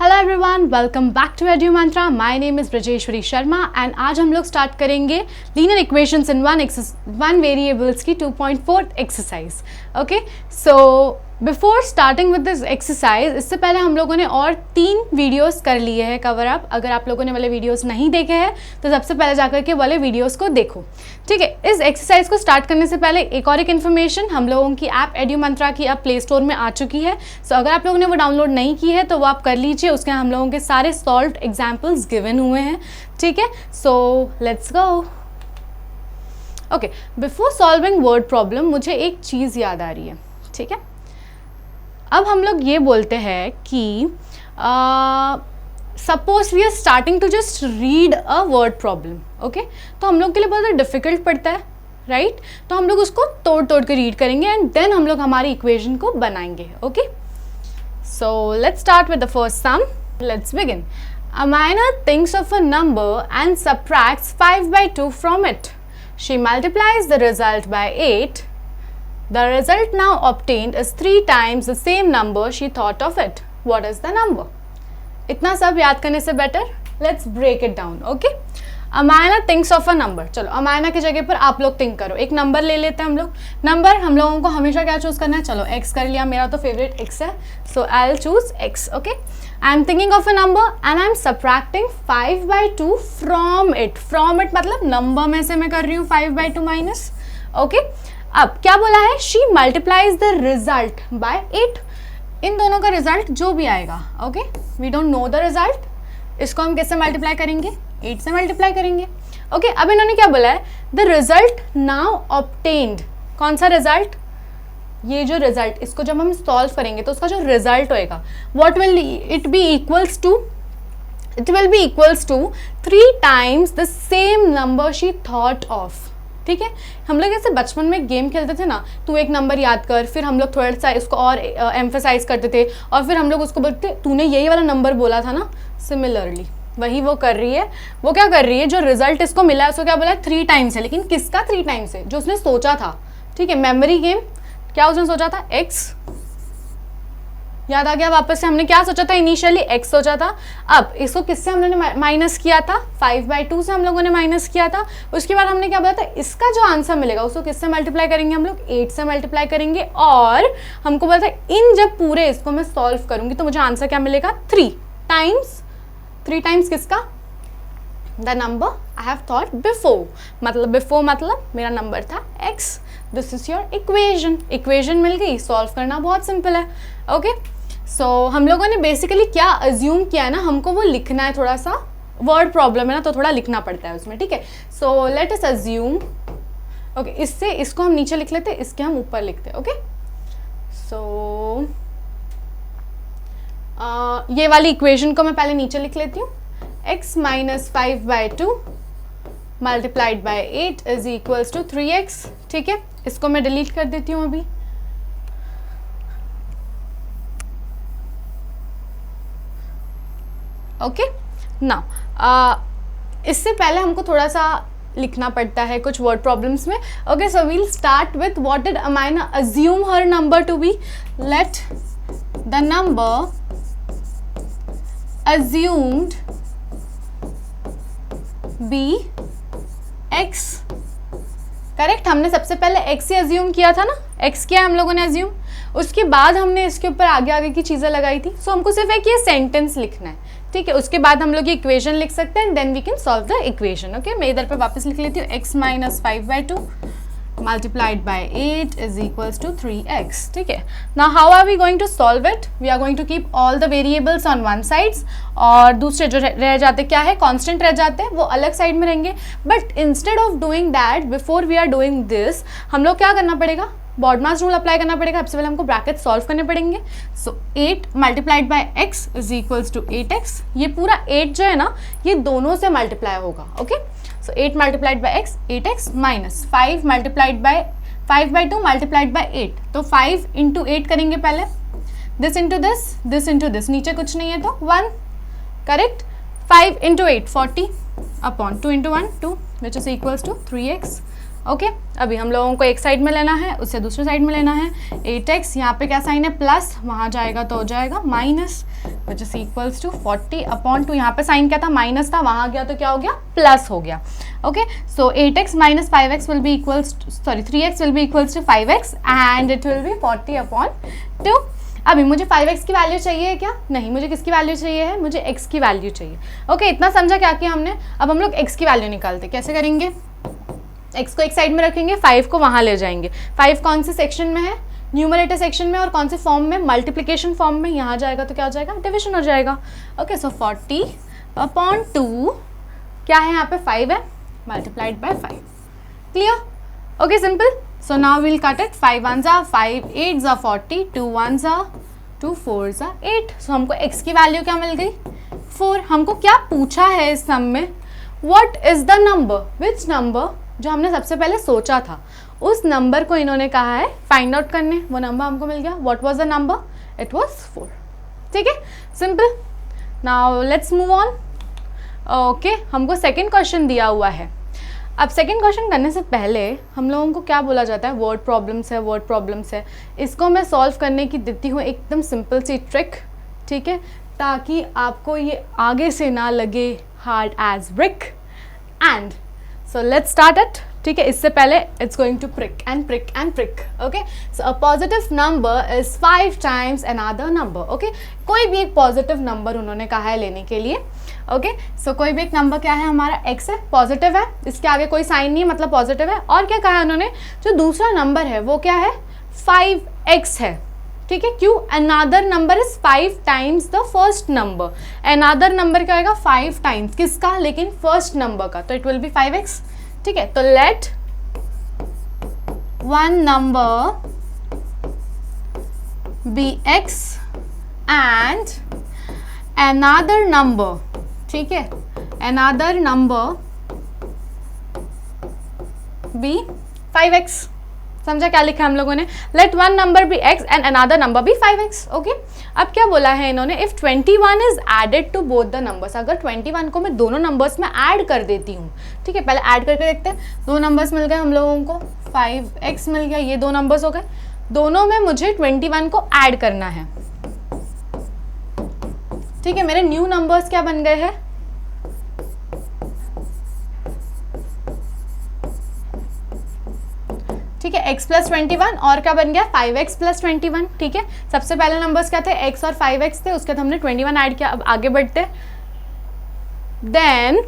Hello everyone, welcome back to Edu Mantra. My name is Brajeshwari Sharma and आज हम लोग स्टार्ट करेंगे linear equations in one variables की 2.4 exercise. Okay, so before starting with this exercise, इससे पहले हम लोगों ने और 3 वीडियोस कर लिए हैं कवर अप। अगर आप लोगों ने वाले वीडियोस नहीं देखे हैं तो सबसे पहले जाकर के वाले वीडियोस को देखो। ठीक है, इस एक्सरसाइज को स्टार्ट करने से पहले एक इन्फॉर्मेशन, हम लोगों की ऐप एड्यू मंत्रा की अब प्ले स्टोर में आ चुकी है। सो अगर आप लोगों ने वो डाउनलोड नहीं की है तो वो आप कर लीजिए। उसके हम लोगों के सारे सॉल्व्ड एग्जाम्पल्स गिवन हुए हैं। ठीक है, so let's go. Okay, before solving word problem मुझे एक चीज़ याद आ रही है। ठीक है, अब हम लोग ये बोलते हैं कि suppose we are starting to just read a word problem. Okay, तो हम लोग के लिए बहुत डिफिकल्ट पड़ता है, राइट? तो हम लोग उसको तोड़ तोड़ के रीड करेंगे एंड देन हम लोग हमारी इक्वेशन को बनाएंगे। Okay, so let's start with the first sum. Let's begin. Amina thinks of a number and subtracts 5/2 from it. She multiplies the result by 8. The result now obtained is 3 times the same number she thought of it. What is the number? इतना सब याद करने से better let's break it down. Okay, Amayna thinks of a number. चलो, अमायना की जगह पर आप लोग थिंक करो। एक नंबर ले लेते हैं हम लोग। नंबर हम लोगों को हमेशा क्या चूज करना है? चलो, एक्स कर लिया। मेरा तो फेवरेट एक्स है, so I will choose x. Okay, I am thinking of a number and I am subtracting 5/2 from it. From it मतलब नंबर में से मैं कर रही हूँ 5/2 माइनस। ओके, अब क्या बोला है? She multiplies the result by 8। इन दोनों का रिजल्ट जो भी आएगा, okay, we don't know the result, इसको हम किससे मल्टीप्लाई करेंगे? 8 से मल्टीप्लाई करेंगे। ओके, अब इन्होंने क्या बोला है? The result now obtained. कौन सा रिजल्ट? ये जो रिजल्ट, इसको जब हम सॉल्व करेंगे तो उसका जो रिजल्ट होएगा, what will it be equals to? It will be equals to 3 times the same number she thought of. ठीक है, हम लोग ऐसे बचपन में गेम खेलते थे ना, तू एक नंबर याद कर, फिर हम लोग थोड़ा सा इसको और एम्फेसाइज करते थे और फिर हम लोग उसको बोलते तूने यही वाला नंबर बोला था ना। सिमिलरली वही वो कर रही है। वो क्या कर रही है? जो रिजल्ट इसको मिला है उसको क्या बोला है? 3 टाइम्स है। लेकिन किसका 3 टाइम्स है? जो उसने सोचा था। ठीक है, मेमोरी गेम। क्या उसने सोचा था? एक्स। याद आ गया वापस से? हमने क्या सोचा था? इनिशियली एक्स सोचा था। अब इसको किससे हम लोगों ने माइनस किया था? 5/2 से हम लोगों ने माइनस किया था। उसके बाद हमने क्या बोला था? इसका जो आंसर मिलेगा उसको किससे मल्टीप्लाई करेंगे? हम लोग 8 से मल्टीप्लाई करेंगे। और हमको बोला था इन जब पूरे इसको मैं सॉल्व करूंगी तो मुझे आंसर क्या मिलेगा? 3 टाइम्स किसका? The number I have thought before. मतलब बिफोर मतलब मेरा नंबर था एक्स। This is your equation. Equation मिल गई, सॉल्व करना बहुत सिंपल है। ओके, सो हम लोगों ने बेसिकली क्या अज्यूम किया है ना, हमको वो लिखना है। थोड़ा सा वर्ड प्रॉब्लम है ना, तो थोड़ा लिखना पड़ता है उसमें। ठीक है, सो लेट अस अज्यूम। ओके, इससे इसको हम नीचे लिख लेते, इसके हम ऊपर लिखते। ओके, सो ये वाली इक्वेशन को मैं पहले नीचे लिख लेती हूँ। x minus 5/2 multiplied by 8 is equals to 3x। ठीक है, इसको मैं डिलीट कर देती हूँ अभी। ओके, नाउ इससे पहले हमको थोड़ा सा लिखना पड़ता है कुछ वर्ड प्रॉब्लम्स में। Okay, so we'll start with what did Amaina assume her number to be. Let the number assumed be x। Correct, हमने सबसे पहले x ही अज्यूम किया था ना। x किया हम लोगों ने अज्यूम, उसके बाद हमने इसके ऊपर आगे आगे की चीज़ें लगाई थी। सो हमको सिर्फ एक ये सेंटेंस लिखना है। ठीक है, उसके बाद हम लोग ये इक्वेशन लिख सकते हैं and then we can solve the equation. Okay, मैं इधर पे वापस लिख लेती हूँ। x minus 5/2 multiplied by 8 is equals to 3x. ठीक है, now how are we going to solve it? We are going to keep all the variables on one sides और दूसरे जो रह जाते क्या है? constant रह जाते हैं, वो अलग साइड में रहेंगे। But instead of doing that, before we are doing this, हम लोग क्या करना पड़ेगा? बॉडमास रूल अप्लाई करना पड़ेगा। सबसे पहले हमको ब्रैकेट सॉल्व करने पड़ेंगे। So 8 multiplied by x is equals to 8x। ये पूरा 8 जो है ना, ये दोनों से मल्टीप्लाई होगा। Okay, so 8 multiplied by x 8x minus 5 multiplied by 5/2 multiplied by 8। तो 5 इंटू 8 करेंगे पहले, this into this into this, नीचे कुछ नहीं है तो 1। Correct, 5 into 8 40 upon 2 into 1 2 which is equals to 3x। Okay अभी हम लोगों को एक साइड में लेना है, उससे दूसरे साइड में लेना है। 8x यहाँ पे क्या साइन है प्लस, वहाँ जाएगा तो हो जाएगा minus, which is equals to 40/2। यहाँ पे साइन क्या था माइनस था, वहाँ गया तो क्या हो गया प्लस हो गया। Okay so 8x minus 5x will be equals, sorry 3x will be equals to 5x and it will be 40/2। अभी मुझे 5x की वैल्यू चाहिए क्या? नहीं, मुझे किसकी वैल्यू चाहिए है? मुझे x की वैल्यू चाहिए। ओके इतना समझा क्या किया हमने? अब हम लोग x की वैल्यू निकालते, कैसे करेंगे? x को एक साइड में रखेंगे, 5 को वहाँ ले जाएंगे। 5 कौन से सेक्शन में है? न्यूमरेटर सेक्शन में। और कौन से फॉर्म में? मल्टीप्लिकेशन फॉर्म में। यहाँ जाएगा तो क्या हो जाएगा? डिविजन हो जाएगा। ओके सो 40/2 क्या है यहाँ पे 5 है, multiplied by 5। Clear? Okay simple. So now will cut it. 5 1s are 5, 8s are 40, 2 1s are 2, 4s are 8। सो हमको x की वैल्यू क्या मिल गई? 4। हमको क्या पूछा है इस सम में? What is the number, which number, जो हमने सबसे पहले सोचा था उस नंबर को इन्होंने कहा है फाइंड आउट करने। वो नंबर हमको मिल गया। What was the number? It was 4। ठीक है simple. Now let's move on. Okay हमको सेकंड क्वेश्चन दिया हुआ है। अब सेकंड क्वेश्चन करने से पहले हम लोगों को क्या बोला जाता है? वर्ड प्रॉब्लम्स है, वर्ड प्रॉब्लम्स है। इसको मैं सॉल्व करने की देती हूँ एकदम सिंपल सी ट्रिक, ठीक है, ताकि आपको ये आगे से ना लगे hard as brick. And so let's start it. ठीक है, इससे पहले it's going to prick and prick and prick. Okay so a positive number is 5 times another number. Okay कोई भी एक पॉजिटिव नंबर उन्होंने कहा है लेने के लिए। ओके सो कोई भी एक नंबर क्या है हमारा? x है, पॉजिटिव है, इसके आगे कोई साइन नहीं है मतलब पॉजिटिव है। और क्या कहा है उन्होंने? जो दूसरा नंबर है वो क्या है? 5x है। ठीक है, क्यों? Another number is 5 times the first number. Another number क्या आएगा? 5 टाइम्स किसका? लेकिन फर्स्ट नंबर का, तो इट विल बी 5x। ठीक है, तो let one number be x and another number, ठीक है, अनदर नंबर बी 5x। समझा क्या लिखा हम लोगों ने? Let one number be x and another number be 5x। Okay अब क्या बोला है इन्होंने? If 21 is added to both the numbers. अगर 21 को मैं दोनों नंबर्स में ऐड कर देती हूँ, ठीक है, पहले ऐड करके देखते हैं। दो नंबर्स मिल गए हम लोगों को, 5x मिल गया, ये दो नंबर्स हो गए। दोनों में मुझे 21 को ऐड करना है। ठीक है, मेरे न्यू नंबर्स क्या बन गए हैं? ठीक है, x प्लस 21 और क्या बन गया? 5x plus 21। ठीक है, सबसे पहले नंबर्स क्या थे? x और 5x थे, उसके बाद हमने 21 ऐड किया। अब आगे बढ़ते। Then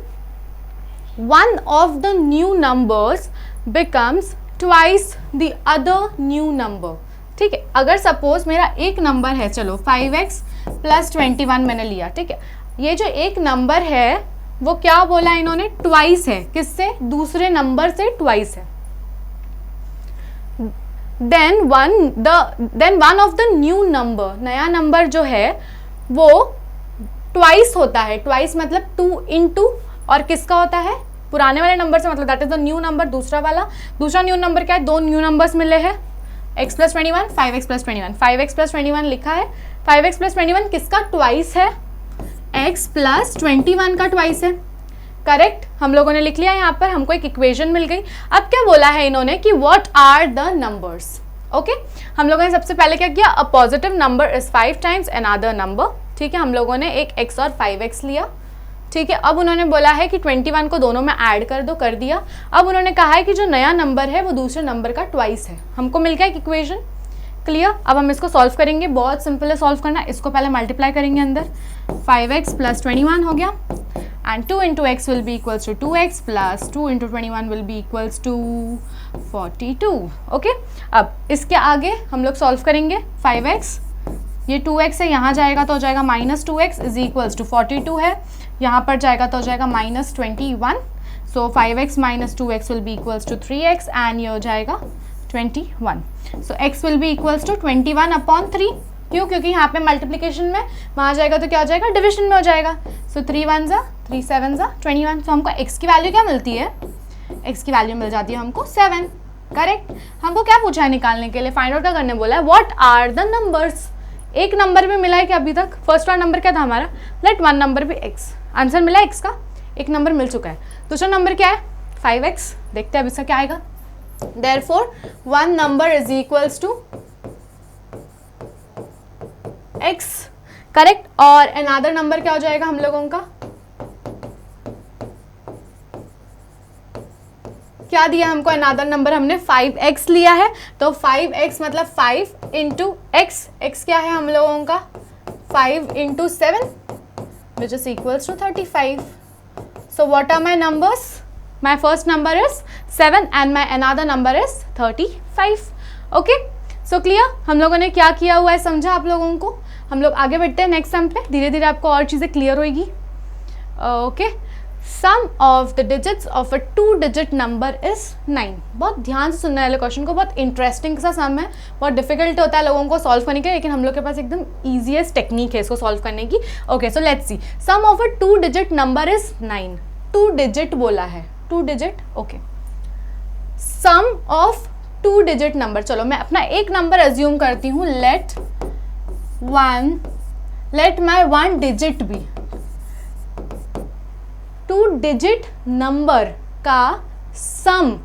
one of the new numbers becomes twice the other new number. ठीक है, अगर सपोज मेरा एक नंबर है, चलो 5x प्लस 21 मैंने लिया। ठीक है, ये जो एक नंबर है वो क्या बोला इन्होंने? ट्वाइस है। किससे? दूसरे नंबर से ट्वाइस है। Then one of the new number, नया नंबर जो है वो ट्वाइस होता है। ट्वाइस मतलब 2 into, और किसका होता है? पुराने वाले नंबर से, मतलब that is the new number. दूसरा वाला, दूसरा न्यू नंबर क्या है? दो न्यू नंबर्स मिले हैं, x plus 21, 5x plus 21। 5x plus 21 लिखा है। 5x प्लस 21 किसका ट्वाइस है? x प्लस 21 का ट्वाइस है। करेक्ट, हम लोगों ने लिख लिया। यहाँ पर हमको एक इक्वेशन मिल गई। अब क्या बोला है इन्होंने कि what are the numbers. Okay हम लोगों ने सबसे पहले क्या किया? A positive number is 5 times another number. ठीक है, हम लोगों ने एक x और 5x लिया। ठीक है, अब उन्होंने बोला है कि 21 को दोनों में ऐड कर दो, कर दिया। अब उन्होंने कहा है कि जो नया नंबर है वो दूसरे नंबर का ट्वाइस है। हमको मिल गया एक इक्वेशन। क्लियर? अब हम इसको सॉल्व करेंगे। बहुत सिंपल है सॉल्व करना। इसको पहले मल्टीप्लाई करेंगे अंदर। 5x प्लस 21 हो गया and 2 into x will be equals to 2x plus 2 into 21 will be equals to 42। Okay अब इसके आगे हम लोग सॉल्व करेंगे। 5x, ये 2x है, यहाँ जाएगा तो हो जाएगा minus 2x is equals to 42 है, यहाँ पर जाएगा तो हो जाएगा minus 21। So 5x minus 2x will be equals to 3x and ये हो जाएगा 21। So x will be equals to 21/3। क्यों? क्योंकि यहाँ पे मल्टीप्लिकेशन में, वहाँ जाएगा तो क्या हो जाएगा? डिविजन में हो जाएगा। सो 3 1s are 3 7s are 21। तो हमको x की वैल्यू क्या मिलती है? x की वैल्यू मिल जाती है हमको 7। करेक्ट। हमको क्या पूछा है निकालने के लिए? फाइंड आउट क्या करने बोला है? What are the numbers. एक नंबर भी मिला है क्या अभी तक? फर्स्ट वाला नंबर क्या था हमारा? लेट वन नंबर भी x। आंसर मिला x का, एक नंबर मिल चुका है। दूसरा नंबर क्या है? 5x। देखते हैं अब इसका क्या आएगा। Therefore one number is equals to x, correct. और अनदर नंबर क्या हो जाएगा हम लोगों का, क्या दिया हमको अनदर नंबर, हमने 5x लिया है, तो 5x मतलब 5 इंटू एक्स, एक्स क्या है हम लोगों का 5 into 7 which is equals to 35. So what are my numbers? My first number is 7 and my another number is 35. Okay? So clear? हम लोगों ने क्या किया हुआ है समझा आप लोगों को। हम लोग आगे बढ़ते हैं नेक्स्ट सम पे, धीरे धीरे आपको और चीज़ें क्लियर होगी। Okay, sum of the digits of a 2 digit number is 9। बहुत ध्यान से सुनने वाले क्वेश्चन को, बहुत इंटरेस्टिंग सा सम है, बहुत डिफिकल्ट होता है लोगों को सॉल्व करने के लिए, लेकिन हम लोग के पास एकदम ईजीएस्ट टेक्निक है इसको सॉल्व करने की। Okay, so let's see, sum of a 2 digit number is 9। 2 digit बोला है, 2 digit. Okay, sum of 2 digit number, चलो मैं अपना एक नंबर अज्यूम करती हूँ, let my 1 digit be. 2 digit number का सम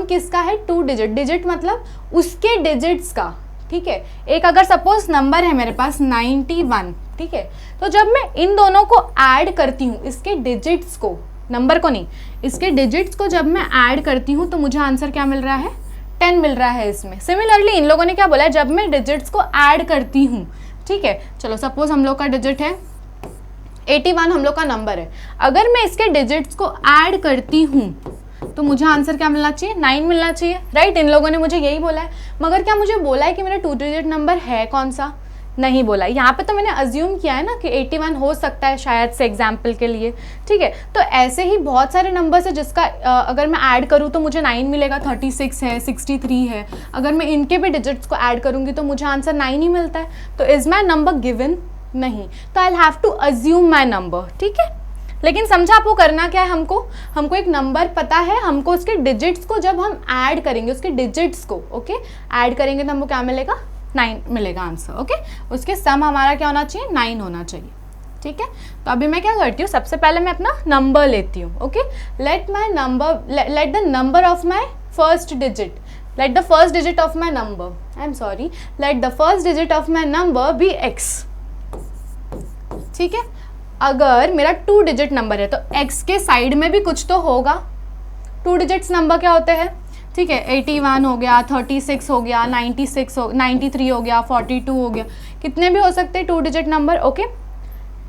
किसका है, 2 डिजिट, डिजिट मतलब उसके डिजिट्स का, ठीक है। एक अगर सपोज नंबर है मेरे पास 91, ठीक है, तो जब मैं इन दोनों को ऐड करती हूँ, इसके डिजिट्स को, नंबर को नहीं, इसके डिजिट्स को जब मैं ऐड करती हूँ तो मुझे आंसर क्या मिल रहा है, 10 मिल रहा है इसमें। सिमिलरली इन लोगों ने क्या बोला है, जब मैं डिजिट्स को ऐड करती हूँ, ठीक है, चलो सपोज हम लोग का डिजिट है 81, हम लोग का नंबर है, अगर मैं इसके डिजिट्स को ऐड करती हूँ तो मुझे आंसर क्या मिलना चाहिए, 9 मिलना चाहिए, राइट। इन लोगों ने मुझे यही बोला है, मगर क्या मुझे बोला है कि मेरा 2 डिजिट नंबर है कौन सा, नहीं बोला। यहाँ पे तो मैंने अज्यूम किया है ना कि 81 हो सकता है शायद से एग्जाम्पल के लिए, ठीक है। तो ऐसे ही बहुत सारे नंबर्स है जिसका अगर मैं ऐड करूँ तो मुझे 9 मिलेगा, 36 है, 63 है, अगर मैं इनके भी डिजिट्स को ऐड करूँगी तो मुझे आंसर 9 ही मिलता है। तो इज़ माई नंबर गिवन, नहीं, तो I have to assume my number, ठीक है। लेकिन समझा आपको करना क्या है, हमको एक नंबर पता है, हमको उसके डिजिट्स को जब हम ऐड करेंगे, उसके डिजिट्स को ओके ऐड करेंगे तो हमको क्या मिलेगा, 9 मिलेगा आंसर, ओके। उसके सम हमारा क्या होना चाहिए, 9 होना चाहिए, ठीक है। तो अभी मैं क्या करती हूँ, सबसे पहले मैं अपना नंबर लेती हूँ, okay. Late the number of my first digit, let the first digit of my number, let the first digit of my number be x, ठीक है। अगर मेरा 2 डिजिट नंबर है तो x के साइड में भी कुछ तो होगा। 2 डिजिट्स नंबर क्या होते हैं, ठीक है, 81 हो गया, 36 हो गया, 93 हो गया, 42 हो गया, कितने भी हो सकते हैं 2 डिजिट नंबर, ओके।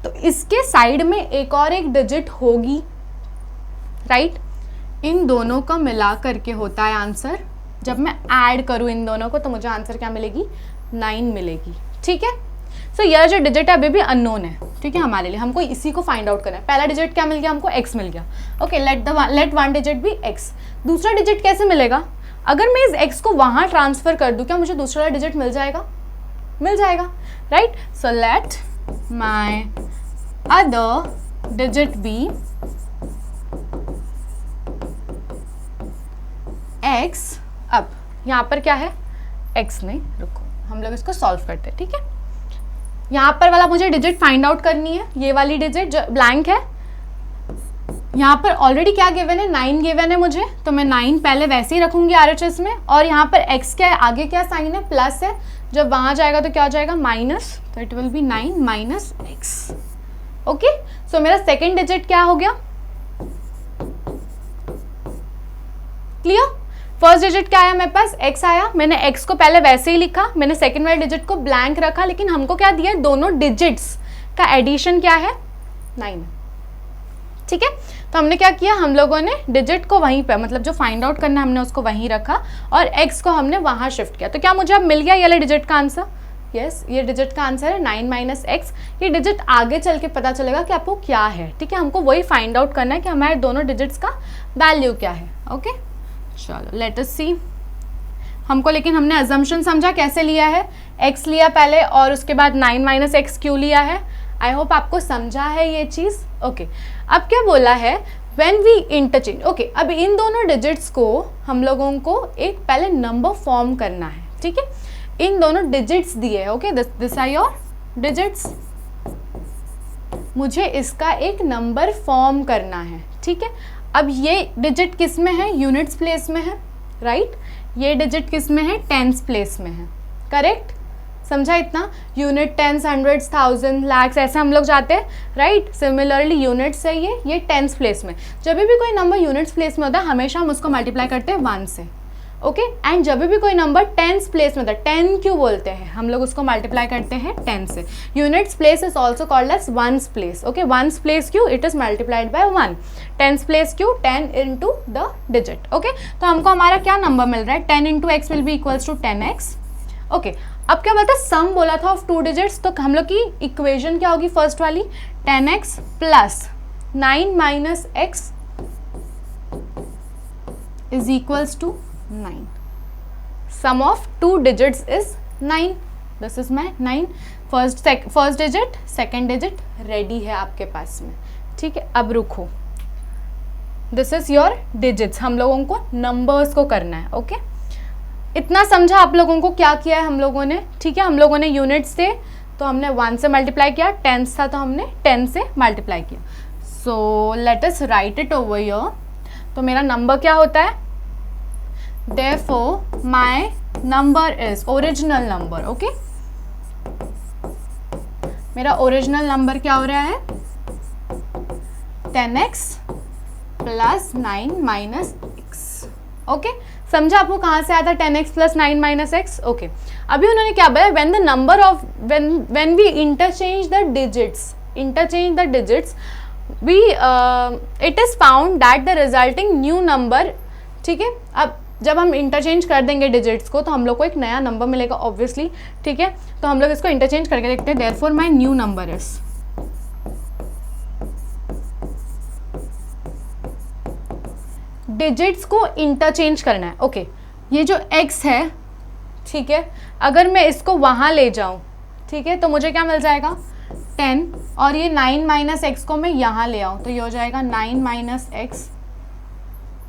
तो इसके साइड में एक और एक डिजिट होगी, राइट। इन दोनों का मिला करके होता है आंसर, जब मैं ऐड करूँ इन दोनों को तो मुझे आंसर क्या मिलेगी, 9 मिलेगी, ठीक है। सो यह जो डिजिट है अभी भी अननोन है, ठीक है, हमारे लिए, हमको इसी को फाइंड आउट करना है। पहला डिजिट क्या मिल गया हमको, x मिल गया, ओके। लेट 1 डिजिट भी x। दूसरा डिजिट कैसे मिलेगा, अगर मैं इस x को वहाँ ट्रांसफर कर दूँ, क्या मुझे दूसरा डिजिट मिल जाएगा, right. So let my other digit be x। अब यहाँ पर क्या है, x नहीं, रुको हम लोग इसको सॉल्व करते हैं, ठीक है। यहाँ पर वाला मुझे डिजिट फाइंड आउट करनी है, ये वाली डिजिट जो ब्लैंक है, यहाँ पर ऑलरेडी क्या गिवन है, 9 गिवन है मुझे, तो मैं 9 पहले वैसे ही रखूंगी RHS में, और यहाँ पर x क्या है, आगे क्या साइन है, प्लस है, जब वहाँ जाएगा तो क्या हो जाएगा, माइनस, तो it will be 9 minus x, okay. So मेरा सेकेंड डिजिट क्या हो गया, क्लियर। फर्स्ट डिजिट क्या आया मेरे पास, x आया, मैंने x को पहले वैसे ही लिखा, मैंने सेकंड वाले डिजिट को ब्लैंक रखा, लेकिन हमको क्या दिया है, दोनों डिजिट्स का एडिशन क्या है, 9, ठीक है। तो हमने क्या किया, हम लोगों ने डिजिट को वहीं पे, मतलब जो फाइंड आउट करना है हमने उसको वहीं रखा और x को हमने वहाँ शिफ्ट किया। तो क्या मुझे अब मिल गया ये वाले डिजिट का आंसर, यस, ये डिजिट का आंसर है 9 माइनस x। ये डिजिट आगे चल के पता चलेगा कि आपको क्या है, ठीक है। हमको वही फाइंड आउट करना है कि हमारे दोनों डिजिट्स का वैल्यू क्या है, ओके। चलो लेट अस सी, हमको लेकिन हमने अजम्पशन समझा कैसे लिया है, x लिया पहले और उसके बाद 9 माइनस एक्स क्यों लिया है। आई होप आपको समझा है ये चीज़, ओके। अब क्या बोला है, व्हेन वी इंटरचेंज, ओके। अब इन दोनों डिजिट्स को हम लोगों को एक पहले नंबर फॉर्म करना है, ठीक है। इन दोनों डिजिट्स दिए है, okay, this are your digits, मुझे इसका एक नंबर फॉर्म करना है, ठीक है। अब ये डिजिट किस में है, यूनिट्स प्लेस में है, राइट। ये डिजिट किस में है, टेंस प्लेस में है, करेक्ट। समझा इतना? Unit, tens, hundreds, thousand, lakhs ऐसे हम लोग जाते हैं, राइट। सिमिलरली यूनिट्स है ये टेंस प्लेस में। जब भी कोई नंबर यूनिट्स प्लेस में होता है हमेशा हम उसको मल्टीप्लाई करते हैं 1 से, ओके। एंड जब भी कोई नंबर टेंस प्लेस में होता है, 10 क्यों बोलते हैं हम लोग, उसको मल्टीप्लाई करते हैं 10 से। Units place is also called as ones place, okay. Ones place क्यों, it is multiplied by 1। Tens place क्यों, 10 इंटू द डिजिट, ओके। तो हमको हमारा क्या नंबर मिल रहा है, 10 into x will be equals to 10x, okay. अब क्या बोलता है, सम बोला था ऑफ 2 डिजिट्स, तो हम लोग की इक्वेशन क्या होगी फर्स्ट वाली, 10x plus 9 minus x is equals to 9. Sum of 2 digits is 9. This is my 9. First digit, second digit ready है आपके पास में, ठीक है। अब रुको, दिस इज योर डिजिट्स, हम लोगों को नंबर्स को करना है, ओके। इतना समझा आप लोगों को क्या किया है हम लोगों ने, ठीक है। हम लोगों ने यूनिट्स थे तो हमने 1 से मल्टीप्लाई किया, टेंस था तो हमने 10 से मल्टीप्लाई किया। सो let us right it over here. तो मेरा नंबर क्या होता है, therefore my number is original number, okay। मेरा ओरिजिनल नंबर क्या हो रहा है, 10x plus 9 minus x, okay. समझा आपको कहाँ से आया था 10x plus 9 minus x, okay. अभी उन्होंने क्या बोला, when the number of when we interchange the digits we it is found that the resulting new number, ठीक है। अब जब हम इंटरचेंज कर देंगे डिजिट्स को तो हम लोग को एक नया नंबर मिलेगा ऑब्वियसली, ठीक है। तो हम लोग इसको इंटरचेंज करके देखते हैं। Therefore my new number is, digits को इंटरचेंज करना है, ओके। ये जो x है, ठीक है, अगर मैं इसको वहां ले जाऊं, ठीक है, तो मुझे क्या मिल जाएगा 10, और ये 9 माइनस एक्स को मैं यहाँ ले आऊं तो ये हो जाएगा 9 माइनस एक्स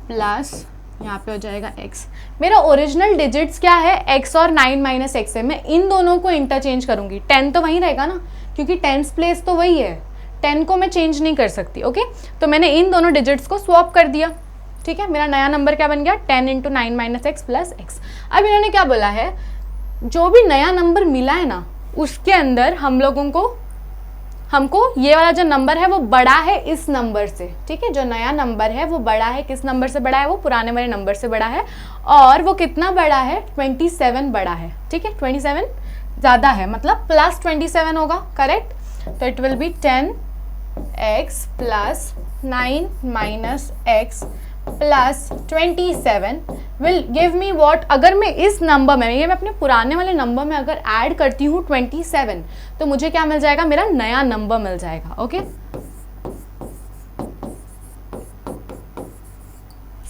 प्लस यहाँ पे हो जाएगा x। मेरा ओरिजिनल डिजिट्स क्या है, x और 9 माइनस एक्स है। मैं इन दोनों को इंटरचेंज करूंगी, 10 तो वहीं रहेगा ना, क्योंकि टेंस प्लेस तो वही है, 10 को मैं चेंज नहीं कर सकती, ओके। तो मैंने इन दोनों डिजिट्स को स्वैप कर दिया, ठीक है। मेरा नया नंबर क्या बन गया, 10 into 9 minus x plus x. अब इन्होंने क्या बोला है, जो भी नया नंबर मिला है ना उसके अंदर हमको ये वाला जो नंबर है वो बड़ा है इस नंबर से, ठीक है। जो नया नंबर है वो बड़ा है, किस नंबर से बड़ा है, वो पुराने वाले नंबर से बड़ा है। और वो कितना बड़ा है, 27 बड़ा है, ठीक है। 27 ज़्यादा है, मतलब प्लस 27 होगा, करेक्ट। तो it will B 10x plus 9 minus x plus 27 will give me what. अगर मैं इस नंबर में, ये मैं अपने पुराने वाले नंबर में अगर ऐड करती हूँ 27, तो मुझे क्या मिल जाएगा, मेरा नया नंबर मिल जाएगा, ओके।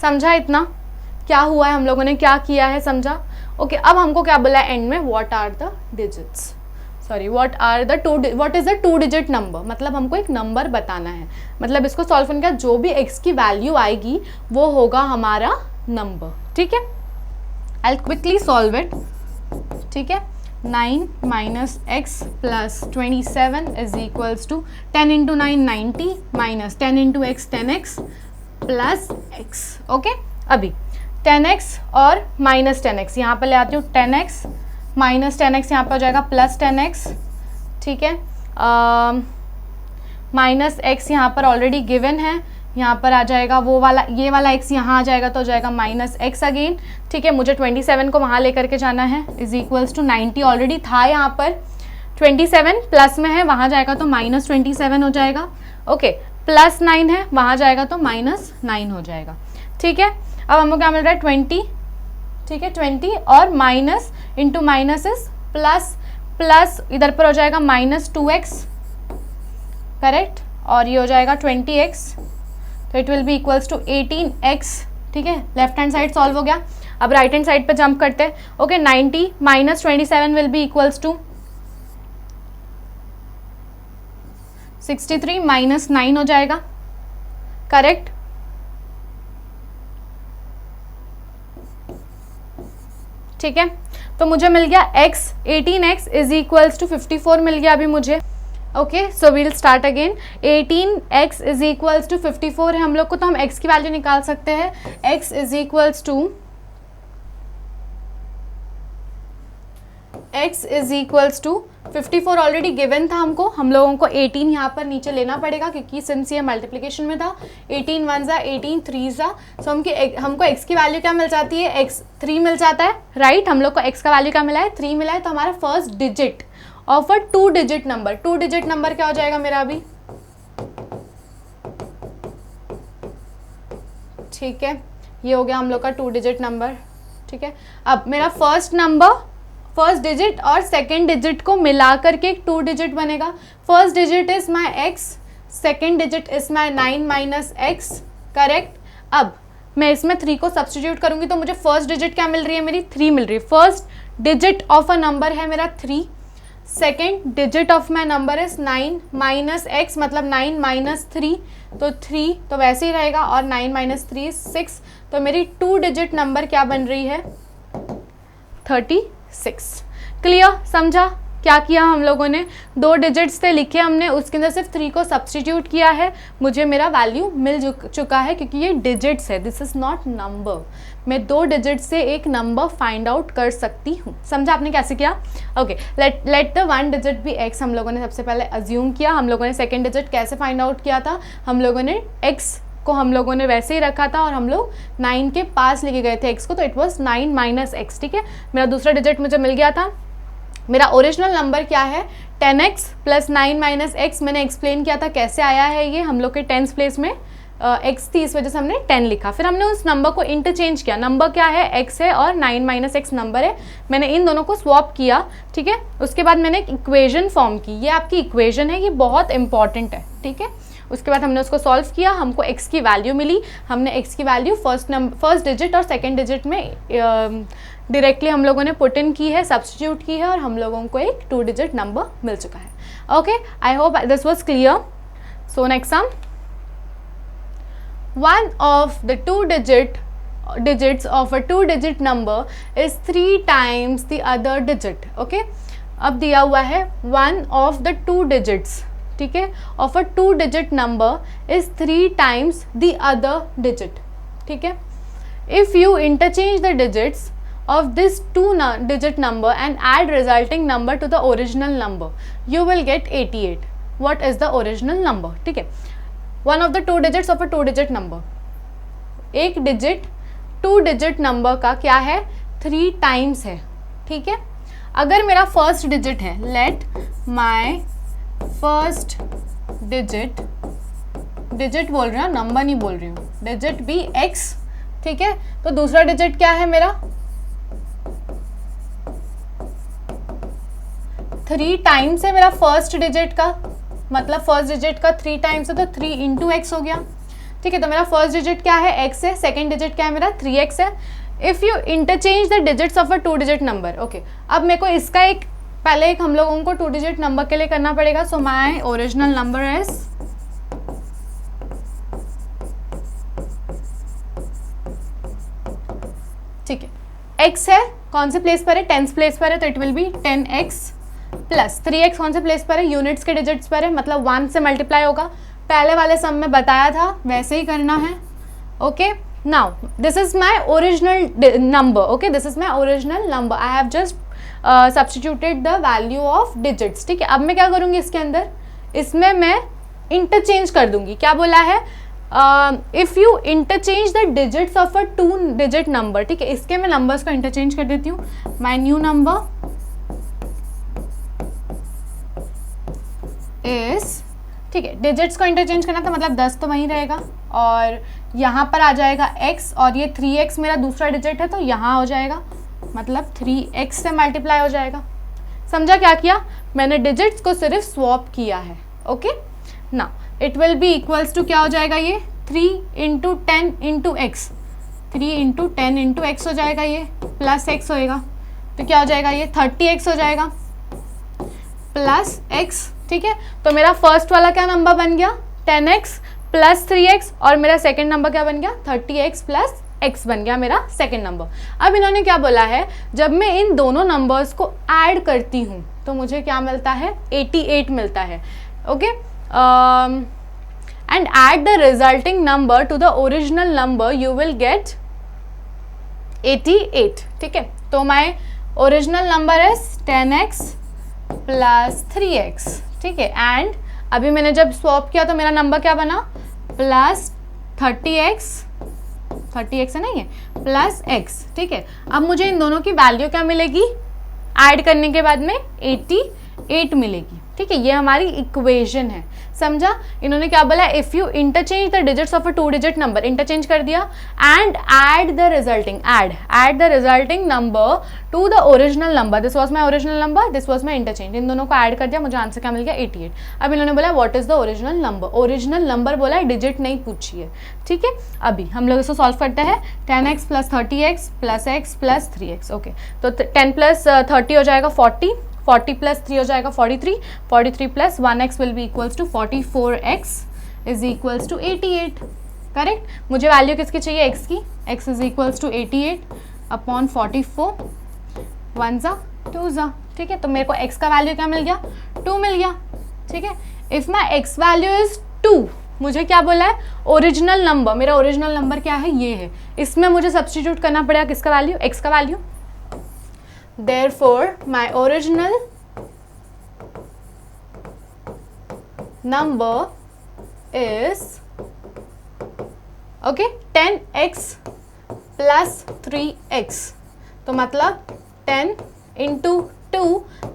समझा इतना क्या हुआ है, हम लोगों ने क्या किया है, समझा, ओके। अब हमको क्या बोला है एंड में, what are the digits, sorry what is the 2 digit number, मतलब हमको एक नंबर बताना है। मतलब इसको सॉल्व करने का जो भी x की वैल्यू आएगी वो होगा हमारा नंबर, ठीक है। आई क्विकली सॉल्व इट, ठीक है। 9 minus x plus 27 is equals to 10 into 9 90 minus 10 into x 10x plus x, okay. अभी 10x और माइनस 10x यहाँ पर ले आती हूँ, 10x माइनस 10x यहाँ पर हो जाएगा प्लस 10x, ठीक है। माइनस x यहाँ पर ऑलरेडी गिवन है, यहाँ पर आ जाएगा वो वाला, ये वाला x यहाँ आ जाएगा तो हो जाएगा माइनस x अगेन, ठीक है। मुझे 27 को वहाँ लेकर के जाना है, इज इक्वल्स टू 90 ऑलरेडी था यहाँ पर, 27 प्लस में है, वहाँ जाएगा तो माइनस 27 हो जाएगा, ओके। प्लस 9 है, वहाँ जाएगा तो माइनस 9 हो जाएगा, ठीक है। अब हमको क्या मिल रहा है 20, ठीक है। 20 और minus into minus is plus, plus इधर पर हो जाएगा माइनस 2x, करेक्ट। और ये हो जाएगा 20x, तो it will be equals to 18x, ठीक है। लेफ्ट हैंड साइड सॉल्व हो गया। अब राइट हैंड साइड पे जंप करते हैं, ओके। 90 माइनस 27 will be equals to 63 minus 9 हो जाएगा, करेक्ट। ठीक है, तो मुझे मिल गया x, 18x is equals to 54 मिल गया अभी मुझे, okay. So we'll start again, 18x is equals to 54 है हम लोग को, तो हम x की वैल्यू निकाल सकते हैं। x is equals to x is equals to 54 already given था हमको, हम लोगों को 18 यहाँ पर नीचे लेना पड़ेगा क्योंकि सिंस ये मल्टीप्लिकेशन में था, 18 1 18 3 सो हमको x की वैल्यू क्या मिल जाती है, x 3 मिल जाता है, राइट। हम लोग को x का वैल्यू क्या मिला है, 3 मिला है। तो हमारा first digit of a 2 digit number, 2 digit number क्या हो जाएगा मेरा अभी, ठीक है, ये हो गया हम लोग का 2 डिजिट नंबर, ठीक है। अब मेरा फर्स्ट डिजिट और सेकेंड डिजिट को मिला करके एक 2 डिजिट बनेगा। First digit is my x, second digit is my 9 minus x, correct. अब मैं इसमें 3 को सब्सटीट्यूट करूंगी तो मुझे फर्स्ट डिजिट क्या मिल रही है, मेरी 3 मिल रही है। First digit of a number है मेरा 3, second digit of my number is 9 minus x, मतलब 9 माइनस 3, तो 3 तो वैसे ही रहेगा, और 9 माइनस 3 6, तो मेरी 2 डिजिट नंबर क्या बन रही है, 36। क्लियर, समझा क्या किया हम लोगों ने, 2 डिजिट्स थे लिखे हमने, उसके अंदर सिर्फ 3 को सब्सटीट्यूट किया है, मुझे मेरा वैल्यू मिल चुका है क्योंकि ये डिजिट्स है, दिस इज नॉट नंबर। मैं 2 डिजिट से एक नंबर फाइंड आउट कर सकती हूँ। समझा आपने कैसे किया, ओके। लेट द 1 डिजिट भी x हम लोगों ने सबसे पहले अज्यूम किया। हम लोगों ने सेकेंड डिजिट कैसे फाइंड आउट किया था, हम लोगों ने x को हम लोगों ने वैसे ही रखा था और हम लोग 9 के पास लेके गए थे x को, तो इट वाज 9 माइनस x, ठीक है। मेरा दूसरा डिजिट मुझे मिल गया था। मेरा ओरिजिनल नंबर क्या है, 10x प्लस 9 माइनस x, मैंने एक्सप्लेन किया था कैसे आया है ये, हम लोग के 10th प्लेस में x थी, इस वजह से हमने 10 लिखा। फिर हमने उस नंबर को इंटरचेंज किया, नंबर क्या है x है और 9 माइनस x नंबर है, मैंने इन दोनों को स्वैप किया, ठीक है। उसके बाद मैंने एक इक्वेशन फॉर्म की, ये आपकी इक्वेशन है, ये बहुत इंपॉर्टेंट है, ठीक है। उसके बाद हमने उसको सॉल्व किया, हमको x की वैल्यू मिली, हमने x की वैल्यू फर्स्ट डिजिट और सेकेंड डिजिट में डायरेक्टली हम लोगों ने पुट इन की है, सब्स्टिट्यूट की है, और हम लोगों को एक 2 डिजिट नंबर मिल चुका है। Okay, I hope this was clear. So next sum, one of the 2 digits of a 2 digit number is 3 times the other digit, okay। अब दिया हुआ है one of the 2 digits, ठीक है, of a 2 digit number is 3 times the other digit, ठीक है। if you interchange the digits of this 2 digit number and add resulting number to the original number, you will get 88. what is the original number, ठीक है। One of the 2 digits of a 2 digit number, एक digit 2 digit number का क्या है, 3 times है, ठीक है। अगर मेरा फर्स्ट डिजिट है, लेट माय फर्स्ट डिजिट बोल रही हूँ, नंबर नहीं बोल रही हूँ, डिजिट भी x, ठीक है। तो दूसरा डिजिट क्या है मेरा, 3 टाइम्स है मेरा फर्स्ट डिजिट का, मतलब फर्स्ट डिजिट का 3 टाइम्स है तो 3 इंटू एक्स हो गया, ठीक है। तो मेरा फर्स्ट डिजिट क्या है, x है, सेकेंड डिजिट क्या है मेरा, 3x है। If you interchange the digits of a 2 digit number, okay. अब मेरे को इसका एक पहले एक हम लोगों को 2 डिजिट नंबर के लिए करना पड़ेगा। सो माई ओरिजिनल नंबर इज ठीक है, x है कौन से प्लेस पर है, 10th प्लेस पर है, तो it will B 10x plus 3x कौन से प्लेस पर है, यूनिट्स के डिजिट्स पर है, मतलब 1 से मल्टीप्लाई होगा। पहले वाले सम में बताया था वैसे ही करना है, okay. Now this is my original number, okay, this is my original number, I have just substituted the value of digits, ठीक है। अब मैं क्या करूँगी इसके अंदर, इसमें मैं इंटरचेंज कर दूंगी, क्या बोला है, if you interchange the digits of a 2 digit number, ठीक है। इसके मैं नंबर्स को इंटरचेंज कर देती हूँ, माई न्यू नंबर इज, ठीक है, डिजिट्स को इंटरचेंज करना था, मतलब 10 तो वहीं रहेगा और यहाँ पर आ जाएगा x, और ये 3x मेरा दूसरा डिजिट है तो यहाँ हो जाएगा, मतलब 3x से मल्टीप्लाई हो जाएगा। समझा क्या किया, मैंने डिजिट्स को सिर्फ स्वैप किया है, ओके। ना it will be equals to क्या हो जाएगा, ये 3 into 10 into x, 3 into 10 into x हो जाएगा, ये प्लस x होएगा, तो क्या हो जाएगा, ये 30x हो जाएगा प्लस x, ठीक है। तो मेरा फर्स्ट वाला क्या नंबर बन गया, 10x प्लस 3x, और मेरा सेकंड नंबर क्या बन गया, 30x प्लस x बन गया मेरा सेकंड नंबर। अब इन्होंने क्या बोला है, जब मैं इन दोनों नंबर्स को ऐड करती हूँ तो मुझे क्या मिलता है, 88 मिलता है, okay. And add the resulting number to the original number, you will get 88, ठीक है। तो my original number is 10x plus 3x, ठीक है। एंड अभी मैंने जब स्वैप किया तो मेरा नंबर क्या बना, प्लस 30x है नहीं है, प्लस x, ठीक है। अब मुझे इन दोनों की वैल्यू क्या मिलेगी, ऐड करने के बाद में 88 मिलेगी, ठीक है। ये हमारी इक्वेशन है, समझा। इन्होंने क्या बोला, if you interchange the digits of a 2 digit number, interchange कर दिया, and add the resulting number to the original number, this was my original number, this was my interchange, इन दोनों को ऐड कर दिया, मुझे आंसर क्या मिल गया 88। अब इन्होंने बोला what is the original number, original number बोला है, डिजिट नहीं पूछी है, ठीक है। अभी हम लोग इसको सॉल्व करते हैं, 10x plus 30x plus x plus 3x, okay. तो 10 प्लस 30 हो जाएगा 40, 40 प्लस 3 हो जाएगा 43, 43 plus 1x will be equals to 44x is equals to 88, correct. मुझे वैल्यू किसकी चाहिए, x की, x is equals to 88 upon 44, 1 ज़ा 2 ज़ा, ठीक है। तो मेरे को x का वैल्यू क्या मिल गया, 2 मिल गया, ठीक है। If my x value is 2, मुझे क्या बोला है, ओरिजिनल नंबर, मेरा ओरिजिनल नंबर क्या है, ये है। इसमें मुझे सब्सटीट्यूट करना पड़ेगा किसका वैल्यू, x का value. Therefore, my original number is, okay, 10x plus 3x, तो मतलब 10 into 2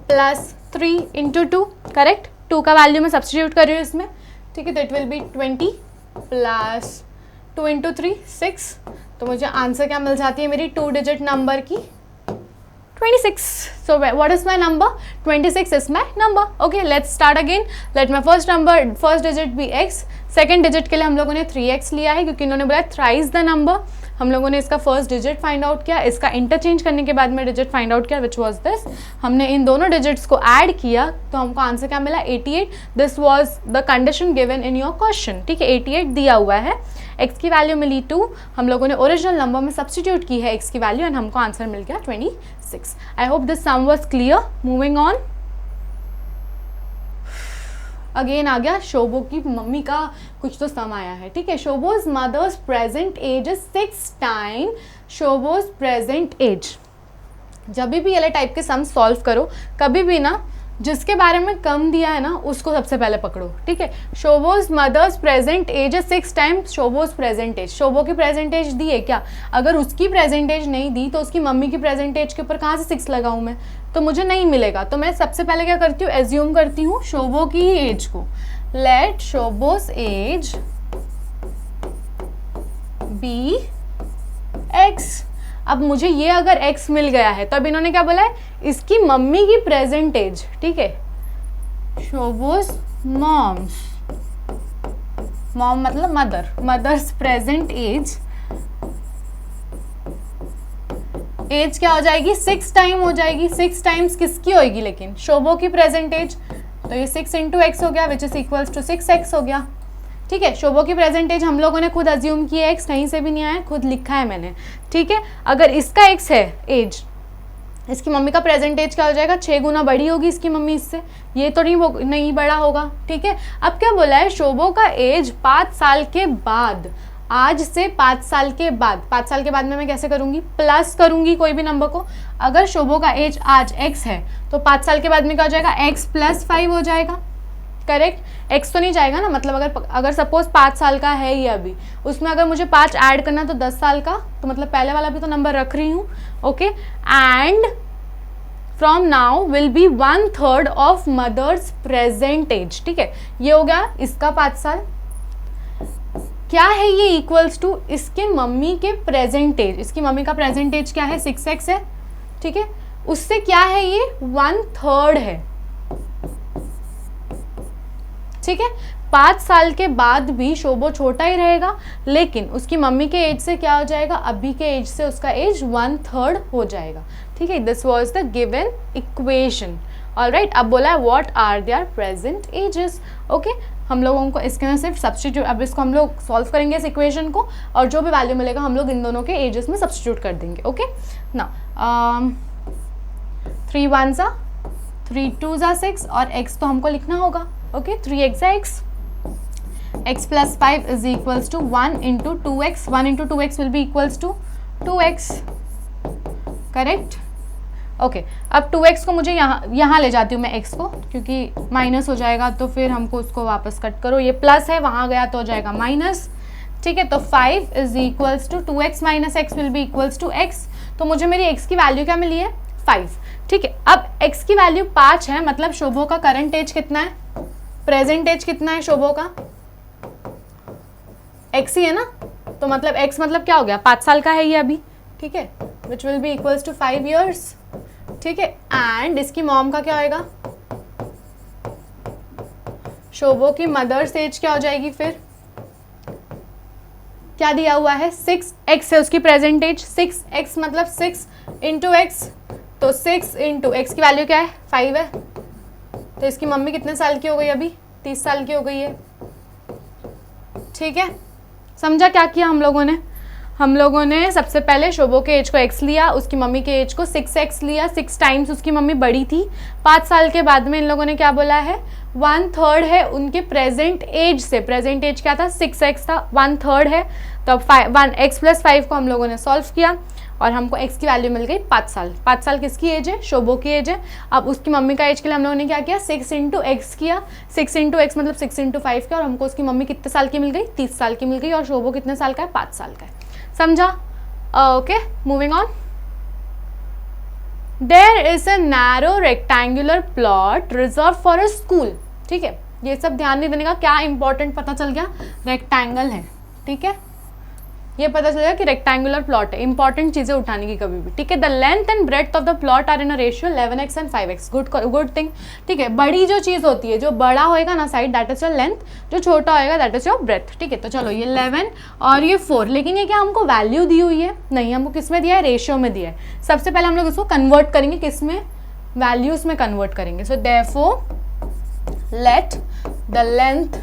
plus 3 into 2, करेक्ट। 2 का वैल्यू मैं सब्सटीट्यूट कर रही हूँ इसमें, ठीक है। तो it will B 20 plus 2 into 3 6, तो मुझे आंसर क्या मिल जाती है मेरी 2 डिजिट नंबर की, 26. So what is my number? 26 is my number. Okay, let's start again. Let my first digit be x. Second digit के लिए हम लोगों ने 3x लिया है क्योंकि इन्होंने बोला थ्राइस द नंबर। हम लोगों ने इसका फर्स्ट डिजिट फाइंड आउट किया, इसका इंटरचेंज करने के बाद में डिजिट फाइंड आउट किया विच वाज दिस। हमने इन दोनों डिजिट्स को ऐड किया तो हमको आंसर क्या मिला 88। This was the condition given in your question, ठीक है। 88 दिया हुआ है, x की वैल्यू मिली 2, हम लोगों ने ओरिजिनल नंबर में सब्सटीट्यूट की है x की वैल्यू एंड हमको आंसर मिल गया 26। I hope this sum was clear. Moving on, again आ गया शोभो की मम्मी का कुछ तो सम आया है, ठीक है। Shobho's mother's present age is 6 time Shobho's present age. जब भी ये टाइप के सम सॉल्व करो, कभी भी ना जिसके बारे में कम दिया है ना उसको सबसे पहले पकड़ो, ठीक है। Shobho's mother's present age is 6 time Shobho's present age. Shobho की प्रेजेंट एज दी है क्या, अगर उसकी प्रेजेंट एज नहीं दी तो उसकी मम्मी की प्रेजेंट एज के ऊपर कहाँ से 6 लगाऊं मैं, तो मुझे नहीं मिलेगा। तो मैं सबसे पहले क्या करती हूँ, एज्यूम करती हूँ शोभो की ही एज को। Let Shobho's age be x। अब मुझे ये अगर x मिल गया है तो अब इन्होंने क्या बोला है, इसकी मम्मी की प्रेजेंट एज, ठीक है। शोभोज मॉम्स, मॉम मतलब mother, mother's present age, age क्या हो जाएगी 6 टाइम हो जाएगी। 6 टाइम्स किसकी होगी लेकिन, शोभो की प्रेजेंट एज, तो ये 6 इंटू एक्स हो गया विच इज इक्वल्स टू 6x हो गया, ठीक है। शोभो की प्रेजेंट एज हम लोगों ने खुद अज्यूम की है, x कहीं से भी नहीं आया, खुद लिखा है मैंने, ठीक है। अगर इसका x है एज, इसकी मम्मी का प्रेजेंट एज क्या हो जाएगा, 6 गुना बड़ी होगी इसकी मम्मी इससे, ये तो नहीं बड़ा होगा, ठीक है। अब क्या बोला है, शोभो का एज 5 साल के बाद, आज से 5 साल के बाद, 5 साल के बाद में मैं कैसे करूंगी, प्लस करूंगी कोई भी नंबर को। अगर शोभो का एज आज x है तो 5 साल के बाद में क्या हो जाएगा, x प्लस 5 हो जाएगा, करेक्ट। x तो नहीं जाएगा ना, मतलब अगर सपोज 5 साल का है ये अभी, उसमें अगर मुझे 5 ऐड करना तो 10 साल का, तो मतलब पहले वाला भी तो नंबर रख रही हूँ, ओके। And from now will be 1/3 of mother's present age, ठीक है। ये हो गया इसका 5 साल, क्या है ये इक्वल्स टू इसके मम्मी के प्रेजेंट एज। इसकी मम्मी का प्रेजेंट एज क्या है, 6x है, ठीक है। उससे क्या है ये 1/3 है, ठीक है। 5 साल के बाद भी शोभो छोटा ही रहेगा, लेकिन उसकी मम्मी के एज से क्या हो जाएगा, अभी के एज से उसका एज 1/3 हो जाएगा, ठीक है। This was the given equation, alright. अब बोला है what are their present ages, ओके। हम लोगों को इसके अंदर सिर्फ सब्सटीट्यूट, अब इसको हम लोग सॉल्व करेंगे इस इक्वेशन को, और जो भी वैल्यू मिलेगा हम लोग इन दोनों के एजेस में सब्सटीट्यूट कर देंगे, ओके ना। 3 1 ज़ा 3 2 ज़ा 6 और x तो हमको लिखना होगा, ओके। 3x ज़ा x plus 5 is equals to 1 into 2x, 1 into 2x will be equals to 2x, correct, okay अब 2x को मुझे यहाँ ले जाती हूँ मैं x को, क्योंकि माइनस हो जाएगा तो फिर हमको उसको वापस कट करो, ये प्लस है वहाँ गया तो हो जाएगा माइनस, ठीक है। तो 5 is equals to 2x minus x will be equals to x, तो मुझे मेरी x की वैल्यू क्या मिली है 5, ठीक है। अब x की वैल्यू 5 है, मतलब शोभो का करंट एज कितना है, प्रेजेंट एज कितना है शोभो का, x ही है ना, तो मतलब x मतलब क्या हो गया 5 साल का है ये अभी, ठीक है, which will be equals to 5 years, ठीक है। एंड इसकी मॉम का क्या होएगा, शोभो की मदर्स एज क्या हो जाएगी, फिर क्या दिया हुआ है 6x है उसकी प्रेजेंट एज, 6x मतलब 6 इंटू एक्स, तो 6 इंटू एक्स की वैल्यू क्या है 5 है, तो इसकी मम्मी कितने साल की हो गई अभी 30 साल की हो गई है, ठीक है। समझा क्या किया हम लोगों ने सबसे पहले शोभो के एज को x लिया, उसकी मम्मी के एज को 6x लिया, 6 टाइम्स उसकी मम्मी बड़ी थी, 5 साल के बाद में इन लोगों ने क्या बोला है 1/3 है उनके प्रेजेंट एज से, प्रेजेंट एज क्या था 6x था, 1/3 है, तो अब 1x + 5 को हम लोगों ने सॉल्व किया और हमको x की वैल्यू मिल गई 5 साल। 5 साल किसकी एज है, शोभो की एज है। अब उसकी मम्मी का एज के लिए हम लोगों ने क्या किया 6 इंटू एक्स किया, 6 इंटू एक्स मतलब 6 इंटू 5 किया, और हमको उसकी मम्मी कितने साल की मिल गई 30 साल की मिल गई, और शोभो कितने साल का है 5 साल का है। समझा? Okay, moving on. There is a narrow rectangular plot reserve for a school, ठीक है, ये सब ध्यान नहीं देने का, क्या इंपॉर्टेंट पता चल गया, रेक्टेंगल है, ठीक है, ये पता चल गया कि रेक्टेंगुलर प्लॉट है, इंपॉर्टेंट चीजें उठाने की कभी भी, ठीक है। The length and breadth of the plot are in a ratio 11x and 5x, good thing, ठीक है। बड़ी जो चीज होती है, जो बड़ा होएगा ना side, that is your length, जो छोटा होएगा दैट इज योर ब्रेथ, ठीक है। तो चलो ये 11 और ये 4, लेकिन ये क्या हमको वैल्यू दी हुई है, नहीं, हमको किस में दिया है, रेशियो में दिया है। सबसे पहले हम लोग इसको कन्वर्ट करेंगे, किस में, वैल्यूज में कन्वर्ट करेंगे। So therefore let the length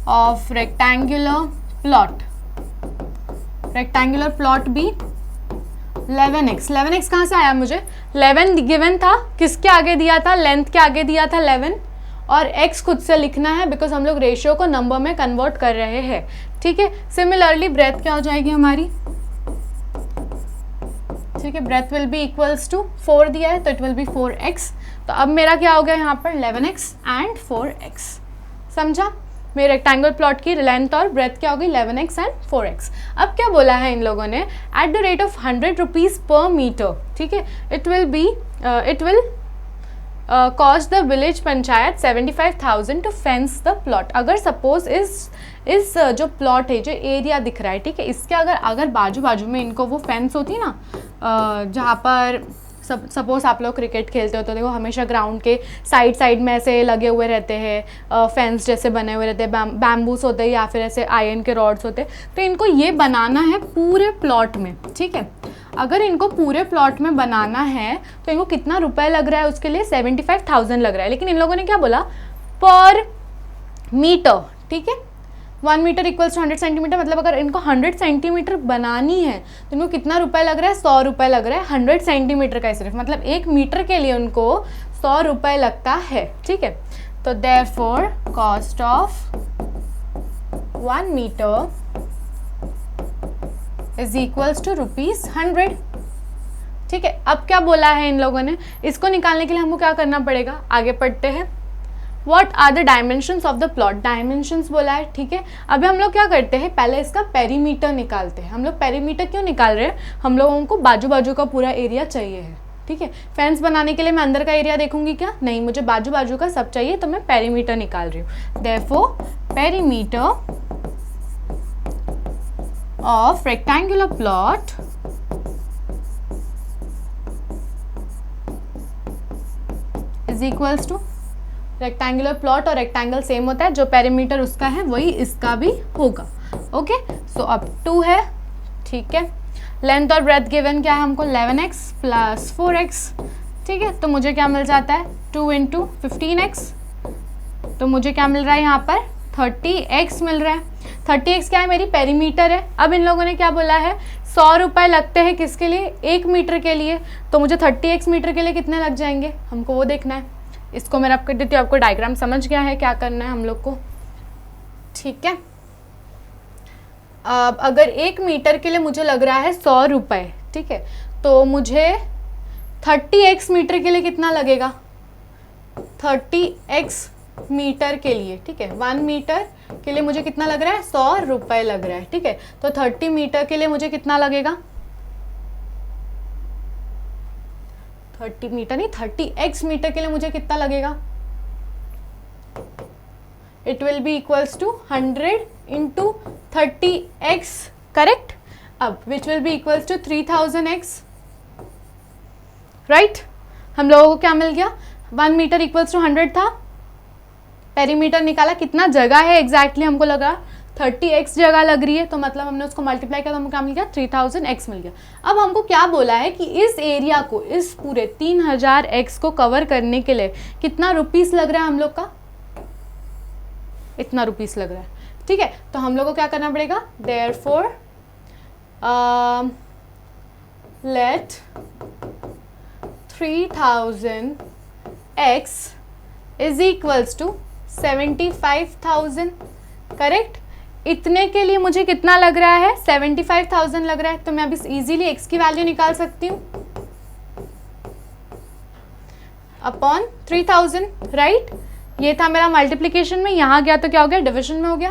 of rectangular plot be 11x। 11x कहाँ से आया, मुझे 11 गिवन था, किसके आगे दिया था, लेंथ के आगे दिया था 11, और x खुद से लिखना है बिकॉज हम लोग रेशियो को नंबर में कन्वर्ट कर रहे हैं, ठीक है। सिमिलरली ब्रेथ क्या हो जाएगी हमारी, ठीक है, breadth will be equals to 4 दिया है तो इट विल बी 4x, तो अब मेरा क्या हो गया यहाँ पर 11x एंड 4x। समझा, मेरे रेक्टेंगल प्लॉट की लेंथ और ब्रेथ क्या होगी 11x एंड 4x। अब क्या बोला है इन लोगों ने, at the rate of 100 rupees per metre, ठीक है, it will cost the village panchayat 75,000 to fence the plot. अगर सपोज इस जो प्लॉट है, जो एरिया दिख रहा है, ठीक है, इसके अगर बाजू में इनको वो फेंस होती ना, जहाँ पर सपोज आप लोग क्रिकेट खेलते हो तो देखो हमेशा ग्राउंड के साइड में ऐसे लगे हुए रहते हैं, फेंस जैसे बने हुए रहते हैं, बैम्बूस होते हैं या फिर ऐसे आयरन के रॉड्स होते हैं, तो इनको ये बनाना है पूरे प्लॉट में, ठीक है। अगर इनको पूरे प्लॉट में बनाना है तो इनको कितना रुपए लग रहा है, उसके लिए 75,000 लग रहा है, लेकिन इन लोगों ने क्या बोला पर मीटर, ठीक है, 1 मीटर इक्वल्स टू 100 सेंटीमीटर, मतलब अगर इनको 100 सेंटीमीटर बनानी है तो इनको कितना रुपए लग रहा है, 100 रुपये लग रहा है 100 सेंटीमीटर का, सिर्फ मतलब 1 मीटर के लिए उनको 100 रुपये लगता है, ठीक है। तो therefore cost of 1 metre is equals to ₹100, ठीक है। अब क्या बोला है इन लोगों ने, इसको निकालने के लिए हमको क्या करना पड़ेगा, आगे पढ़ते हैं। What are the dimensions of the plot? Dimensions बोला है, ठीक है। अभी हम लोग क्या करते हैं, पहले इसका पेरीमीटर निकालते हैं। हम लोग पेरीमीटर क्यों निकाल रहे हैं, हम लोगों को बाजू का पूरा एरिया चाहिए है, ठीक है। फेंस बनाने के लिए मैं अंदर का एरिया देखूंगी क्या, नहीं, मुझे बाजू का सब चाहिए, तो मैं पेरीमीटर निकाल रही हूँ। Therefore, perimeter of rectangular plot is equals to, rectangular plot और रेक्टेंगल सेम होता है, जो पेरीमीटर उसका है वही इसका भी होगा, ओके। सो अब 2 है, ठीक है। लेंथ और ब्रेथ गिवन क्या है हमको 11x + 4x, ठीक है। तो मुझे क्या मिल जाता है 2 × 15x, तो मुझे क्या मिल रहा है यहाँ पर 30x मिल रहा है। 30x क्या है, मेरी पेरीमीटर है। अब इन लोगों ने क्या बोला है 100 रुपये लगते हैं किसके लिए, 1 मीटर के लिए, तो मुझे 30x मीटर के लिए कितने लग जाएंगे, हमको वो देखना है। इसको मैं आपको देती हूँ, आपको डायग्राम समझ गया है क्या करना है हम लोग को, ठीक है। अब अगर 1 मीटर के लिए मुझे लग रहा है 100 रुपये, ठीक है, तो मुझे 30x मीटर के लिए कितना लगेगा, 30x मीटर के लिए, ठीक है, 1 मीटर के लिए मुझे कितना लग रहा है, 100 रुपये लग रहा है, ठीक है। तो 30 मीटर के लिए मुझे कितना लगेगा, 30 मीटर नहीं, 30x मीटर के लिए मुझे कितना लगेगा, it will be equals to 100 into 30x, correct. अब which will be equals to 3000x, right. हम लोगों को क्या मिल गया, 1 मीटर इक्वल्स टू 100 था, पेरीमीटर निकाला, कितना जगह है एग्जैक्टली हमको लगा 30x जगह लग रही है, तो मतलब हमने उसको मल्टीप्लाई किया तो हमको क्या मिल गया, 3000x मिल गया। अब हमको क्या बोला है कि इस एरिया को, इस पूरे 3000x को कवर करने के लिए कितना रुपीस लग रहा है हम लोग का, इतना रुपीस लग रहा है, ठीक है। तो हम लोग को क्या करना पड़ेगा, therefore let 3000x is equals to 75,000, correct. इतने के लिए मुझे कितना लग रहा है, 75,000 लग रहा है, तो मैं अभी इजीली x की वैल्यू निकाल सकती हूँ अपॉन 3000, राइट। ये था मेरा मल्टीप्लिकेशन में, यहाँ गया तो क्या हो गया, डिविजन में हो गया,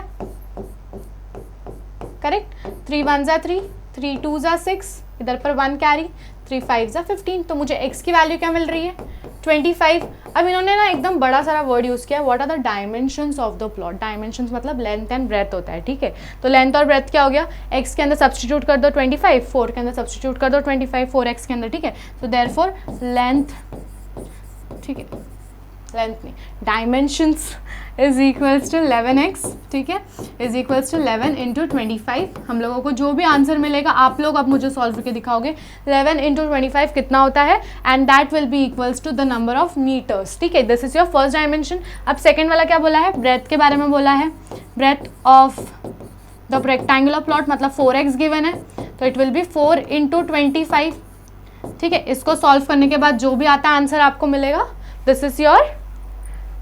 करेक्ट। 3 1 जा 3, 3 2 जा 6, इधर पर 1 कैरी, 3 5 जा 15, तो मुझे x की वैल्यू क्या मिल रही है, 25। अब इन्होंने ना एकदम बड़ा सारा वर्ड यूज़ किया, what are the dimensions of the plot. Dimensions मतलब लेंथ एंड ब्रेथ होता है, ठीक है। तो लेंथ और ब्रेथ क्या हो गया, x के अंदर सब्सटीट्यूट कर दो 25, 4 के अंदर सब्सटीट्यूट कर दो 25, 4x के अंदर, ठीक है। तो देयरफॉर लेंथ, ठीक है, लेंथ नहीं, dimensions is equals to 11x, ठीक है, इज इक्वल्स टू 11 इंटू 25। हम लोगों को जो भी आंसर मिलेगा आप लोग अब मुझे सॉल्व करके दिखाओगे, 11 इंटू 25 कितना होता है, and that will be equals to the number of metres, ठीक है। This is your first dimension. अब सेकेंड वाला क्या बोला है, ब्रेथ के बारे में बोला है, breadth of the rectangular plot, मतलब 4x गिवन है, तो इट विल बी 4 इंटू 25, ठीक है। इसको सॉल्व करने के बाद जो भी आता है आंसर आपको मिलेगा, this is your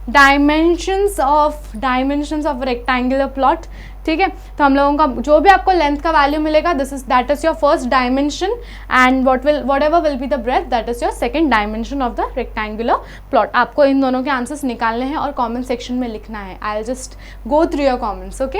dimensions of rectangular plot, ठीक है। तो हम लोगों का जो भी आपको लेंथ का वैल्यू मिलेगा, that is your first dimension, and whatever will be the breadth, that is your second dimension of the rectangular plot. आपको इन दोनों के आंसर्स निकालने हैं और कमेंट सेक्शन में लिखना है। I will just go through your comments, okay.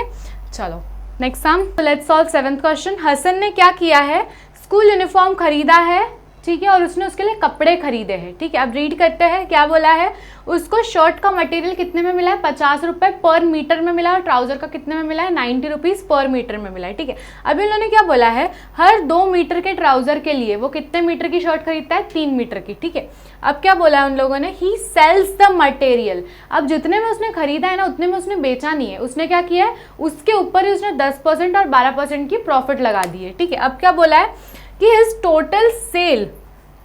चलो next sum, let's solve 7th question. Hasan ने क्या किया है, स्कूल यूनिफॉर्म खरीदा है, ठीक है, और उसने उसके लिए कपड़े खरीदे हैं, ठीक है। अब रीड करते हैं क्या बोला है, उसको शर्ट का मटेरियल कितने में मिला है, 50 रुपये पर मीटर में मिला, और ट्राउजर का कितने में मिला है, 90 रुपीज़ पर मीटर में मिला है, ठीक है। अभी उन्होंने क्या बोला है, हर 2 मीटर के ट्राउजर के लिए वो कितने मीटर की शर्ट खरीदता है, 3 मीटर की, ठीक है। अब क्या बोला है उन लोगों ने, ही सेल्स द मटेरियल। अब जितने में उसने खरीदा है ना, उतने में उसने बेचा नहीं है, उसने क्या किया है, उसके ऊपर ही उसने 10% और 12% की प्रॉफिट लगा दी है, ठीक है। अब क्या बोला है कि हिज टोटल सेल,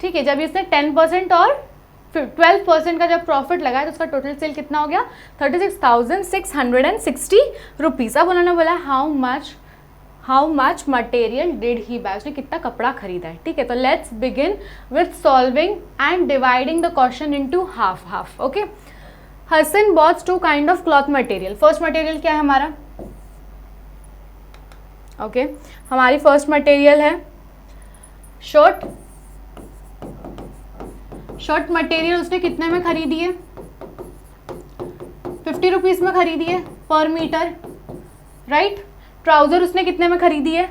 ठीक है, जब इसने 10% और 12% का जब प्रॉफिट लगाया तो उसका टोटल सेल कितना हो गया, 36,660 रुपीज़। अब उन्होंने बोला how much material did he buy, उसने कितना कपड़ा खरीदा है, ठीक है। तो let's begin with solving and dividing the question into half, okay. Hasan bought 2 kind of cloth material. First material क्या है हमारा, ओके, हमारी फर्स्ट मटेरियल है शर्ट मटेरियल उसने कितने में खरीदी है, 50 रुपीज़ में खरीदी है पर मीटर, राइट। ट्राउज़र उसने कितने में खरीदी है,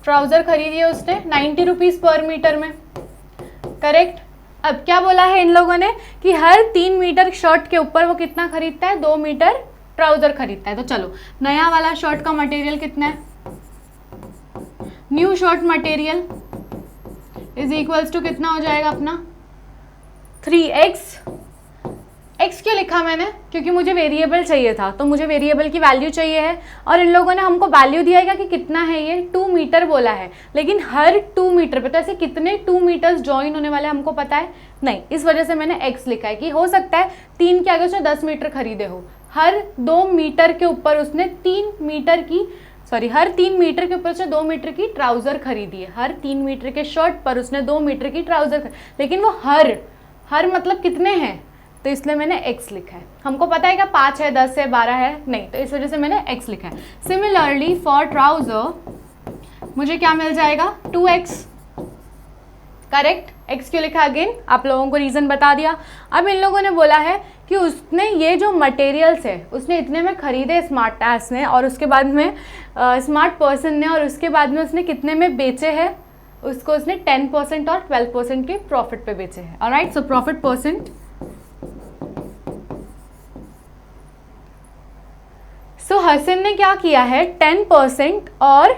ट्राउज़र खरीदी है उसने 90 रुपीज़ पर मीटर में, करेक्ट। अब क्या बोला है इन लोगों ने कि हर 3 मीटर शर्ट के ऊपर वो कितना खरीदता है, 2 मीटर ट्राउज़र खरीदता है। तो चलो नया वाला शर्ट का मटेरियल कितना है, new shirt material is equals to कितना हो जाएगा अपना 3x। x क्यों लिखा मैंने, क्योंकि मुझे वेरिएबल चाहिए था, तो मुझे वेरिएबल की वैल्यू चाहिए है, और इन लोगों ने हमको वैल्यू दिया है कि कितना है, ये 2 मीटर बोला है, लेकिन हर 2 मीटर पे, तो ऐसे कितने 2 मीटर्स ज्वाइन होने वाले हमको पता है नहीं, इस वजह से मैंने x लिखा है कि हो सकता है 3 के आगे उसने 10 मीटर खरीदे हो, हर 2 मीटर के ऊपर उसने हर 3 मीटर के ऊपर उसने 2 मीटर की ट्राउज़र खरीदी है, हर 3 मीटर के शर्ट पर उसने 2 मीटर की ट्राउज़र, लेकिन वो हर मतलब कितने हैं, तो इसलिए मैंने x लिखा है। हमको पता है क्या 5 है, 10 है, 12 है, नहीं, तो इस वजह से मैंने x लिखा है। सिमिलरली फॉर ट्राउज़र मुझे क्या मिल जाएगा 2x, करेक्ट। x क्यों लिखा अगेन, आप लोगों को रीज़न बता दिया। अब इन लोगों ने बोला है कि उसने ये जो मटेरियल्स है उसने इतने में खरीदे स्मार्ट टैस ने, और उसके बाद में स्मार्ट पर्सन ने, और उसके बाद में उसने कितने में बेचे हैं, उसको उसने 10% और 12% के प्रॉफिट पे बेचे हैं। ऑलराइट, सो प्रॉफिट परसेंट, सो हसन ने क्या किया है 10% और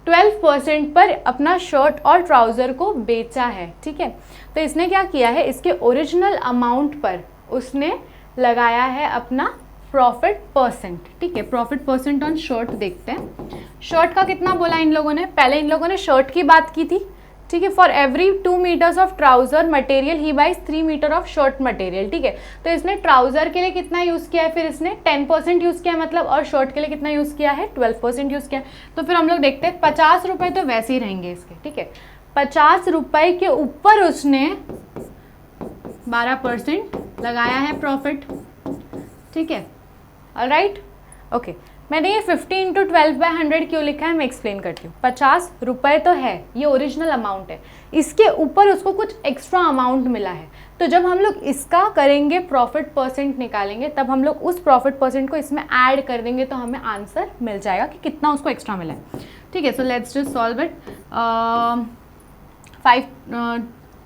12% पर अपना शर्ट और ट्राउज़र को बेचा है, ठीक है। तो इसने क्या किया है, इसके ओरिजिनल अमाउंट पर उसने लगाया है अपना प्रॉफिट परसेंट, ठीक है। प्रॉफिट परसेंट ऑन शर्ट देखते हैं। शर्ट का कितना बोला इन लोगों ने, पहले इन लोगों ने शर्ट की बात की थी, ठीक है। For every 2 metres of trouser material he buys 3 metre of shirt material, ठीक है। तो इसने ट्राउज़र के लिए कितना यूज़ किया है, फिर इसने 10% यूज़ किया मतलब, और शर्ट के लिए कितना यूज़ किया है 12% यूज़ किया। तो फिर हम लोग देखते हैं 50 रुपये तो वैसे ही रहेंगे इसके, ठीक है। 50 रुपये के ऊपर उसने 12% लगाया है प्रॉफिट, ठीक है। Alright, okay. मैंने ये 50 × 12/100 क्यों लिखा है मैं एक्सप्लेन करती हूँ। 50 रुपये तो है, ये ओरिजिनल अमाउंट है, इसके ऊपर उसको कुछ एक्स्ट्रा अमाउंट मिला है। तो जब हम लोग इसका करेंगे प्रॉफिट परसेंट निकालेंगे, तब हम लोग उस प्रॉफिट परसेंट को इसमें ऐड कर देंगे, तो हमें आंसर मिल जाएगा कि कितना उसको एक्स्ट्रा मिला है, ठीक है। So let's just solve it.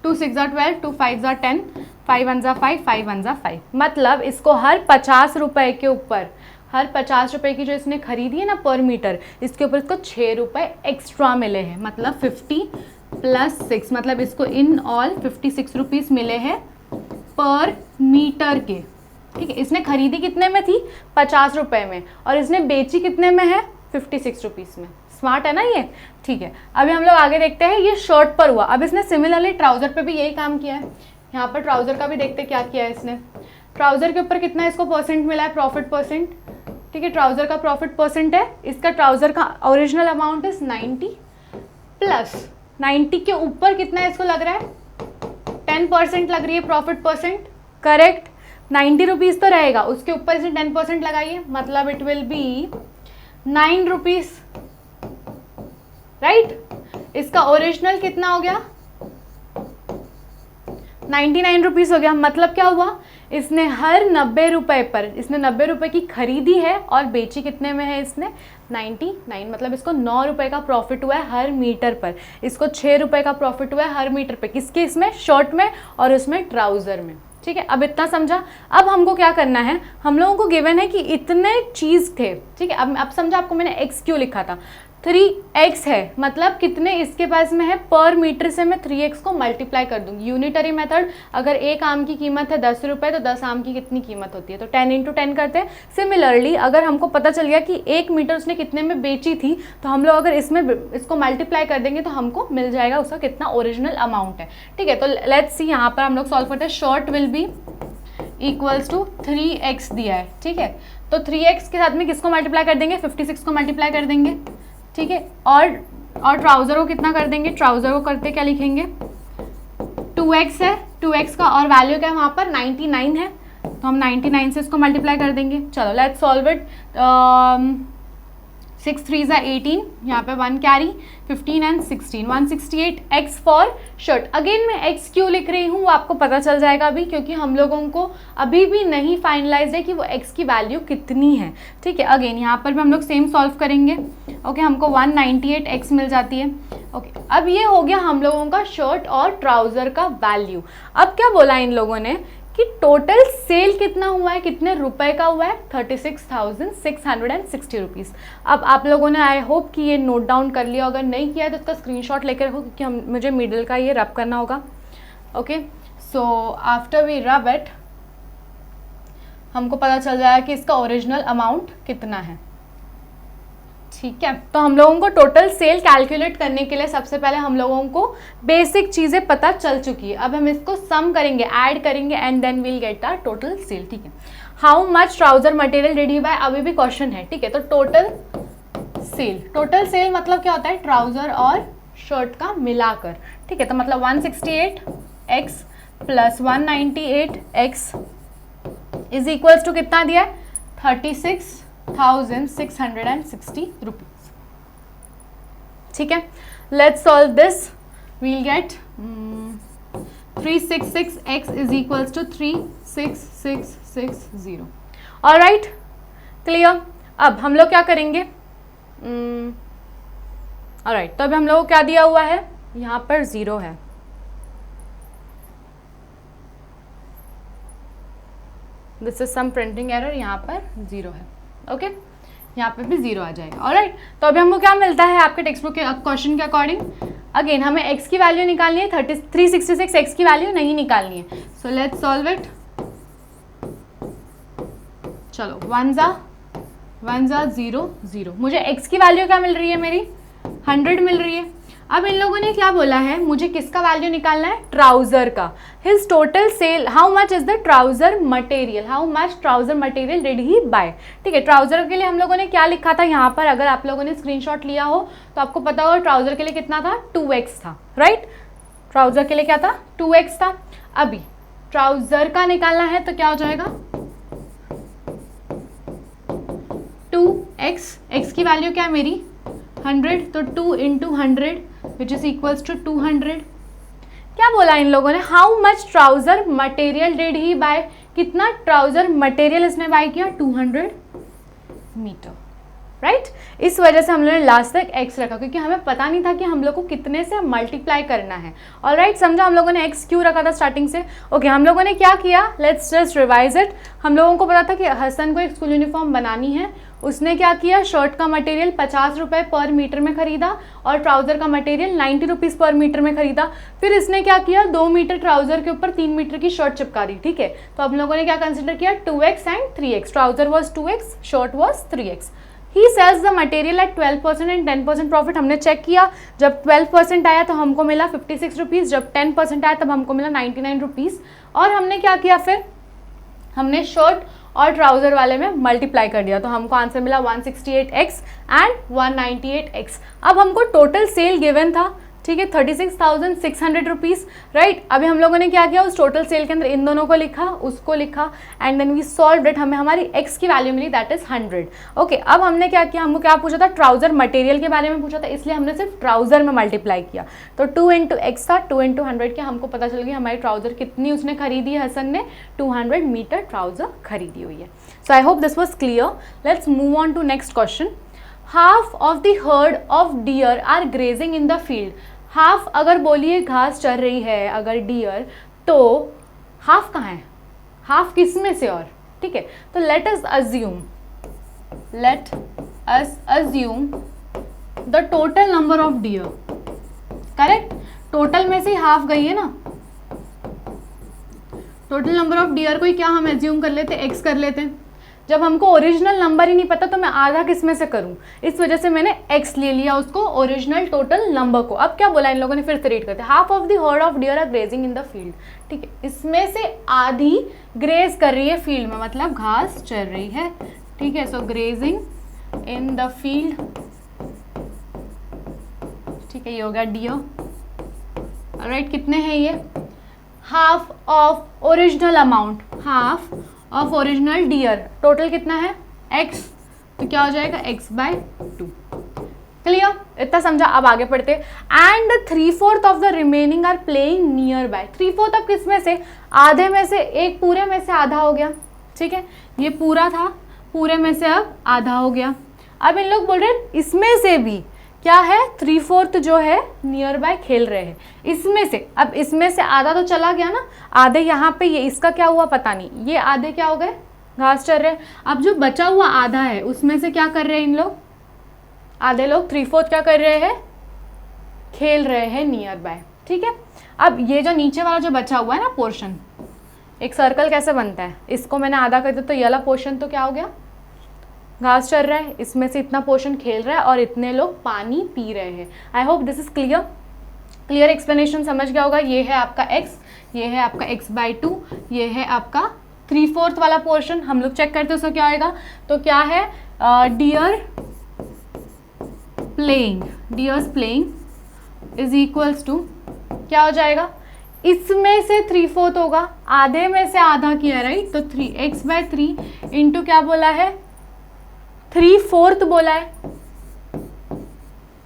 2 6 12, 2 5 10, 5 1 5, 5 1 5। मतलब इसको हर 50 रुपये के ऊपर, हर 50 रुपये की जो इसने खरीदी है ना पर मीटर, इसके ऊपर इसको 6 रुपये एक्स्ट्रा मिले हैं। मतलब 50 + 6, मतलब इसको इन ऑल 56 रुपीज़ मिले हैं पर मीटर के, ठीक है। इसने खरीदी कितने में थी 50 रुपये में, और इसने बेची कितने में है 56 रुपीज़ में। स्मार्ट है ना ये, ठीक है। अभी हम लोग आगे देखते हैं, ये शर्ट पर हुआ। अब इसने सिमिलरली ट्राउज़र पे भी यही काम किया है। यहाँ पर ट्राउज़र का भी देखते क्या किया है इसने। ट्राउज़र के ऊपर कितना इसको परसेंट मिला है, प्रॉफिट परसेंट, ठीक है। ट्राउज़र का प्रॉफिट परसेंट है, इसका ट्राउज़र का ओरिजिनल अमाउंट इज 90 प्लस 90 के ऊपर कितना इसको लग रहा है 10% लग रही है प्रॉफिट परसेंट, करेक्ट। 90 रुपीज़ तो रहेगा, उसके ऊपर इसे 10% लगाइए, मतलब it will be 9 rupees, right. इसका ओरिजिनल कितना हो गया 99 रुपीज़ हो गया। मतलब क्या हुआ, इसने हर 90 रुपये पर, इसने 90 रुपये की खरीदी है और बेची कितने में है इसने 99, मतलब इसको 9 रुपये का प्रॉफिट हुआ है हर मीटर पर। इसको 6 रुपये का प्रॉफिट हुआ है हर मीटर पर, किसके, इसमें शर्ट में और उसमें ट्राउज़र में, ठीक है। अब इतना समझा। अब हमको क्या करना है, हम लोगों को गिवन है कि इतने चीज़ थे, ठीक है। अब समझा आपको मैंने x क्यों लिखा था, 3x है, मतलब कितने इसके पास में है पर मीटर से मैं 3x को मल्टीप्लाई कर दूंगी। यूनिटरी मेथड, अगर एक आम की कीमत है 10 रुपये तो 10 आम की कितनी कीमत होती है, तो 10 × 10 करते हैं। सिमिलरली अगर हमको पता चल गया कि 1 मीटर उसने कितने में बेची थी, तो हम लोग अगर इसमें इसको मल्टीप्लाई कर देंगे तो हमको मिल जाएगा उसका कितना ओरिजिनल अमाउंट है, ठीक है। तो लेट्स सी, यहाँ पर हम लोग सॉल्व करते हैं। Short will be equals to 3x दिया है, ठीक है। तो 3x के साथ में किसको मल्टीप्लाई कर देंगे 56 को मल्टीप्लाई कर देंगे, ठीक है। और ट्राउज़र को कितना कर देंगे, ट्राउज़र को करते क्या लिखेंगे 2x है, 2x का और वैल्यू क्या है वहाँ पर 99 है, तो हम 99 से इसको मल्टीप्लाई कर देंगे। चलो लेट्स सॉल्व इट। 6 3 18, यहाँ पे 1 carry, 15 and 16, 168 x for shirt. Again मैं x क्यों लिख रही हूँ वो आपको पता चल जाएगा अभी, क्योंकि हम लोगों को अभी भी नहीं फाइनलाइज है कि वो x की वैल्यू कितनी है, ठीक है। अगेन यहाँ पर भी हम लोग सेम सॉल्व करेंगे, ओके। हमको 198 x मिल जाती है, ओके। अब ये हो गया हम लोगों का शर्ट और ट्राउज़र का वैल्यू। अब क्या बोला इन लोगों ने कि टोटल सेल कितना हुआ है, कितने रुपए का हुआ है 36,660 रुपीज़। अब आप लोगों ने आई होप कि ये नोट डाउन कर लिया, अगर नहीं किया तो उसका स्क्रीनशॉट लेकर रखो, क्योंकि मुझे मिडल का ये रब करना होगा, okay. So after we rub it हमको पता चल जाएगा कि इसका ओरिजिनल अमाउंट कितना है, ठीक है। तो हम लोगों को टोटल सेल कैलकुलेट करने के लिए सबसे पहले हम लोगों को बेसिक चीज़ें पता चल चुकी है। अब हम इसको सम करेंगे, ऐड करेंगे and then will get our total sale, ठीक है। How much trouser material did he buy, अभी भी क्वेश्चन है, ठीक है। तो टोटल सेल मतलब क्या होता है ट्राउज़र और शर्ट का मिलाकर, ठीक है। तो मतलब 168x plus 198x is equals to कितना दिया है 36,660 रुपीज़, ठीक है, let's solve this, we'll get 366x is equals to 36660। Alright, clear. अब हम लोग क्या करेंगे, ऑलराइट, तो अभी हम लोग को क्या दिया हुआ है, यहाँ पर 0 है, this is some printing error, यहाँ पर 0 है, ओके, यहाँ पे भी 0 आ जाएगा। ऑलराइट, तो अभी हमको क्या मिलता है आपके टेक्स्ट बुक के क्वेश्चन के अकॉर्डिंग, अगेन हमें x की वैल्यू निकालनी है, 366 x की वैल्यू नहीं निकालनी है। So let's solve it. चलो 1 जा 0 0, मुझे x की वैल्यू क्या मिल रही है, मेरी 100 मिल रही है। अब इन लोगों ने क्या बोला है, मुझे किसका वैल्यू निकालना है, ट्राउजर का। His total sale, how much is the trouser material, how much trouser material did he buy. ठीक है, ट्राउजर के लिए हम लोगों ने क्या लिखा था यहाँ पर, अगर आप लोगों ने स्क्रीनशॉट लिया हो तो आपको पता होगा ट्राउजर के लिए कितना था, 2x था, राइट। ट्राउजर के लिए क्या था, 2x था। अभी ट्राउजर का निकालना है तो क्या हो जाएगा, 2x, x की वैल्यू क्या है मेरी 100, तो 2 into 100 which is equals to 200। क्या बोला इन लोगों ने, how much trouser material did he buy, कितना ट्राउजर मटेरियल इसने बाय किया, 200 मीटर, राइट। इस वजह से हम लोगों ने लास्ट तक x रखा, क्योंकि हमें पता नहीं था कि हम लोग को कितने से मल्टीप्लाई करना है। ऑलराइट, समझा हम लोगों ने x क्यों रखा था स्टार्टिंग से। ओके, हम लोगों ने क्या किया, लेट्स जस्ट रिवाइज इट। हम लोगों को पता था कि हसन को एक स्कूल यूनिफॉर्म बनानी है, उसने क्या किया, शर्ट का मटेरियल 50 रुपये पर मीटर में खरीदा और ट्राउजर का मटेरियल 90 रुपीज़ पर मीटर में खरीदा। फिर इसने क्या किया, 2 मीटर ट्राउजर के ऊपर 3 मीटर की शर्ट चिपका दी। ठीक है, तो हम लोगों ने क्या कंसिडर किया, 2x and 3x, trouser was 2x, shirt was 3x। He sells the material at 12% and 10% profit. हमने चेक किया, जब 12% आया तो हमको मिला 56 रुपीज़, जब 10% आया तब हमको मिला 99 रुपीज़। और हमने क्या किया, फिर हमने शर्ट और ट्राउजर वाले में मल्टीप्लाई कर दिया, तो हमको आंसर मिला 168x एंड 198x। अब हमको टोटल सेल गिवन था, ठीक है, 36,600 रुपीज़, राइट। अभी हम लोगों ने क्या किया, उस टोटल सेल के अंदर इन दोनों को लिखा, उसको लिखा, and then we solve it, हमें हमारी x की वैल्यू मिली, दैट इज 100। ओके, अब हमने क्या किया, हमको क्या पूछा था, ट्राउजर मटेरियल के बारे में पूछा था, इसलिए हमने सिर्फ ट्राउजर में मल्टीप्लाई किया, तो 2 इंटू एक्स था, 2 इंटू 100 के, हमको पता चल गया हमारी ट्राउजर कितनी उसने खरीदी है, हसन ने 200 मीटर ट्राउजर खरीदी हुई है। So I hope this was clear. Let's move on to next question. Half of the herd of deer are grazing in the field. Half अगर बोलिए घास चर रही है अगर डियर, तो हाफ कहाँ है, हाफ किस में से, और ठीक है, तो late us assume the total number of dear, correct, total में से हाफ गई है ना, टोटल नंबर ऑफ डियर को ही क्या हम एज्यूम कर लेते, एक्स कर लेते हैं। जब हमको ओरिजिनल नंबर ही नहीं पता तो मैं आधा किस में से करूं, इस वजह से मैंने x ले लिया उसको, ओरिजिनल टोटल नंबर को। अब क्या बोला इन लोगों ने, फिर से रीड करते हैं। Half of the herd of deer are grazing in the field. ठीक है, इसमें से आधी ग्रेज कर रही है फील्ड में, मतलब घास चर रही है। ठीक है, सो ग्रेजिंग इन द फील्ड, ठीक है, ये हो गया डियर। ऑलराइट, कितने हैं ये, half of original amount, half of original deer, total कितना है x, तो क्या हो जाएगा x बाय 2। क्लियर, इतना समझा। अब आगे पढ़ते। And 3/4 of the remaining are playing nearby. 3/4 अब किस में से, आधे में से, एक पूरे में से आधा हो गया। ठीक है, ये पूरा था, पूरे में से अब आधा हो गया। अब इन लोग बोल रहे हैं इसमें से भी क्या है, 3/4 जो है नियर बाय खेल रहे हैं इसमें से। अब इसमें से आधा तो चला गया ना, आधे यहाँ पे, ये इसका क्या हुआ पता नहीं, ये आधे क्या हो गए, घास चर रहे हैं। अब जो बचा हुआ आधा है उसमें से क्या कर रहे हैं इन लोग, आधे लोग 3/4 क्या कर रहे हैं, खेल रहे हैं नियर बाय। ठीक है, अब ये जो नीचे वाला जो बचा हुआ है ना पोर्शन, एक सर्कल कैसे बनता है, इसको मैंने आधा कर दिया तो ये वाला पोर्शन तो क्या हो गया, घास चल रहा है, इसमें से इतना पोर्शन खेल रहा है और इतने लोग पानी पी रहे हैं। आई hope this is clear, clear explanation समझ गया होगा। ये है आपका x, ये है आपका x बाय 2, ये है आपका 3/4 वाला पोर्शन। हम लोग चेक करते हैं उसका क्या आएगा, तो क्या है, deer playing, deers playing is equals to क्या हो जाएगा, इसमें से 3/4 होगा, आधे में से आधा किया, राइट, तो 3x बाय 3 इंटू क्या बोला है, 3/4 बोला है,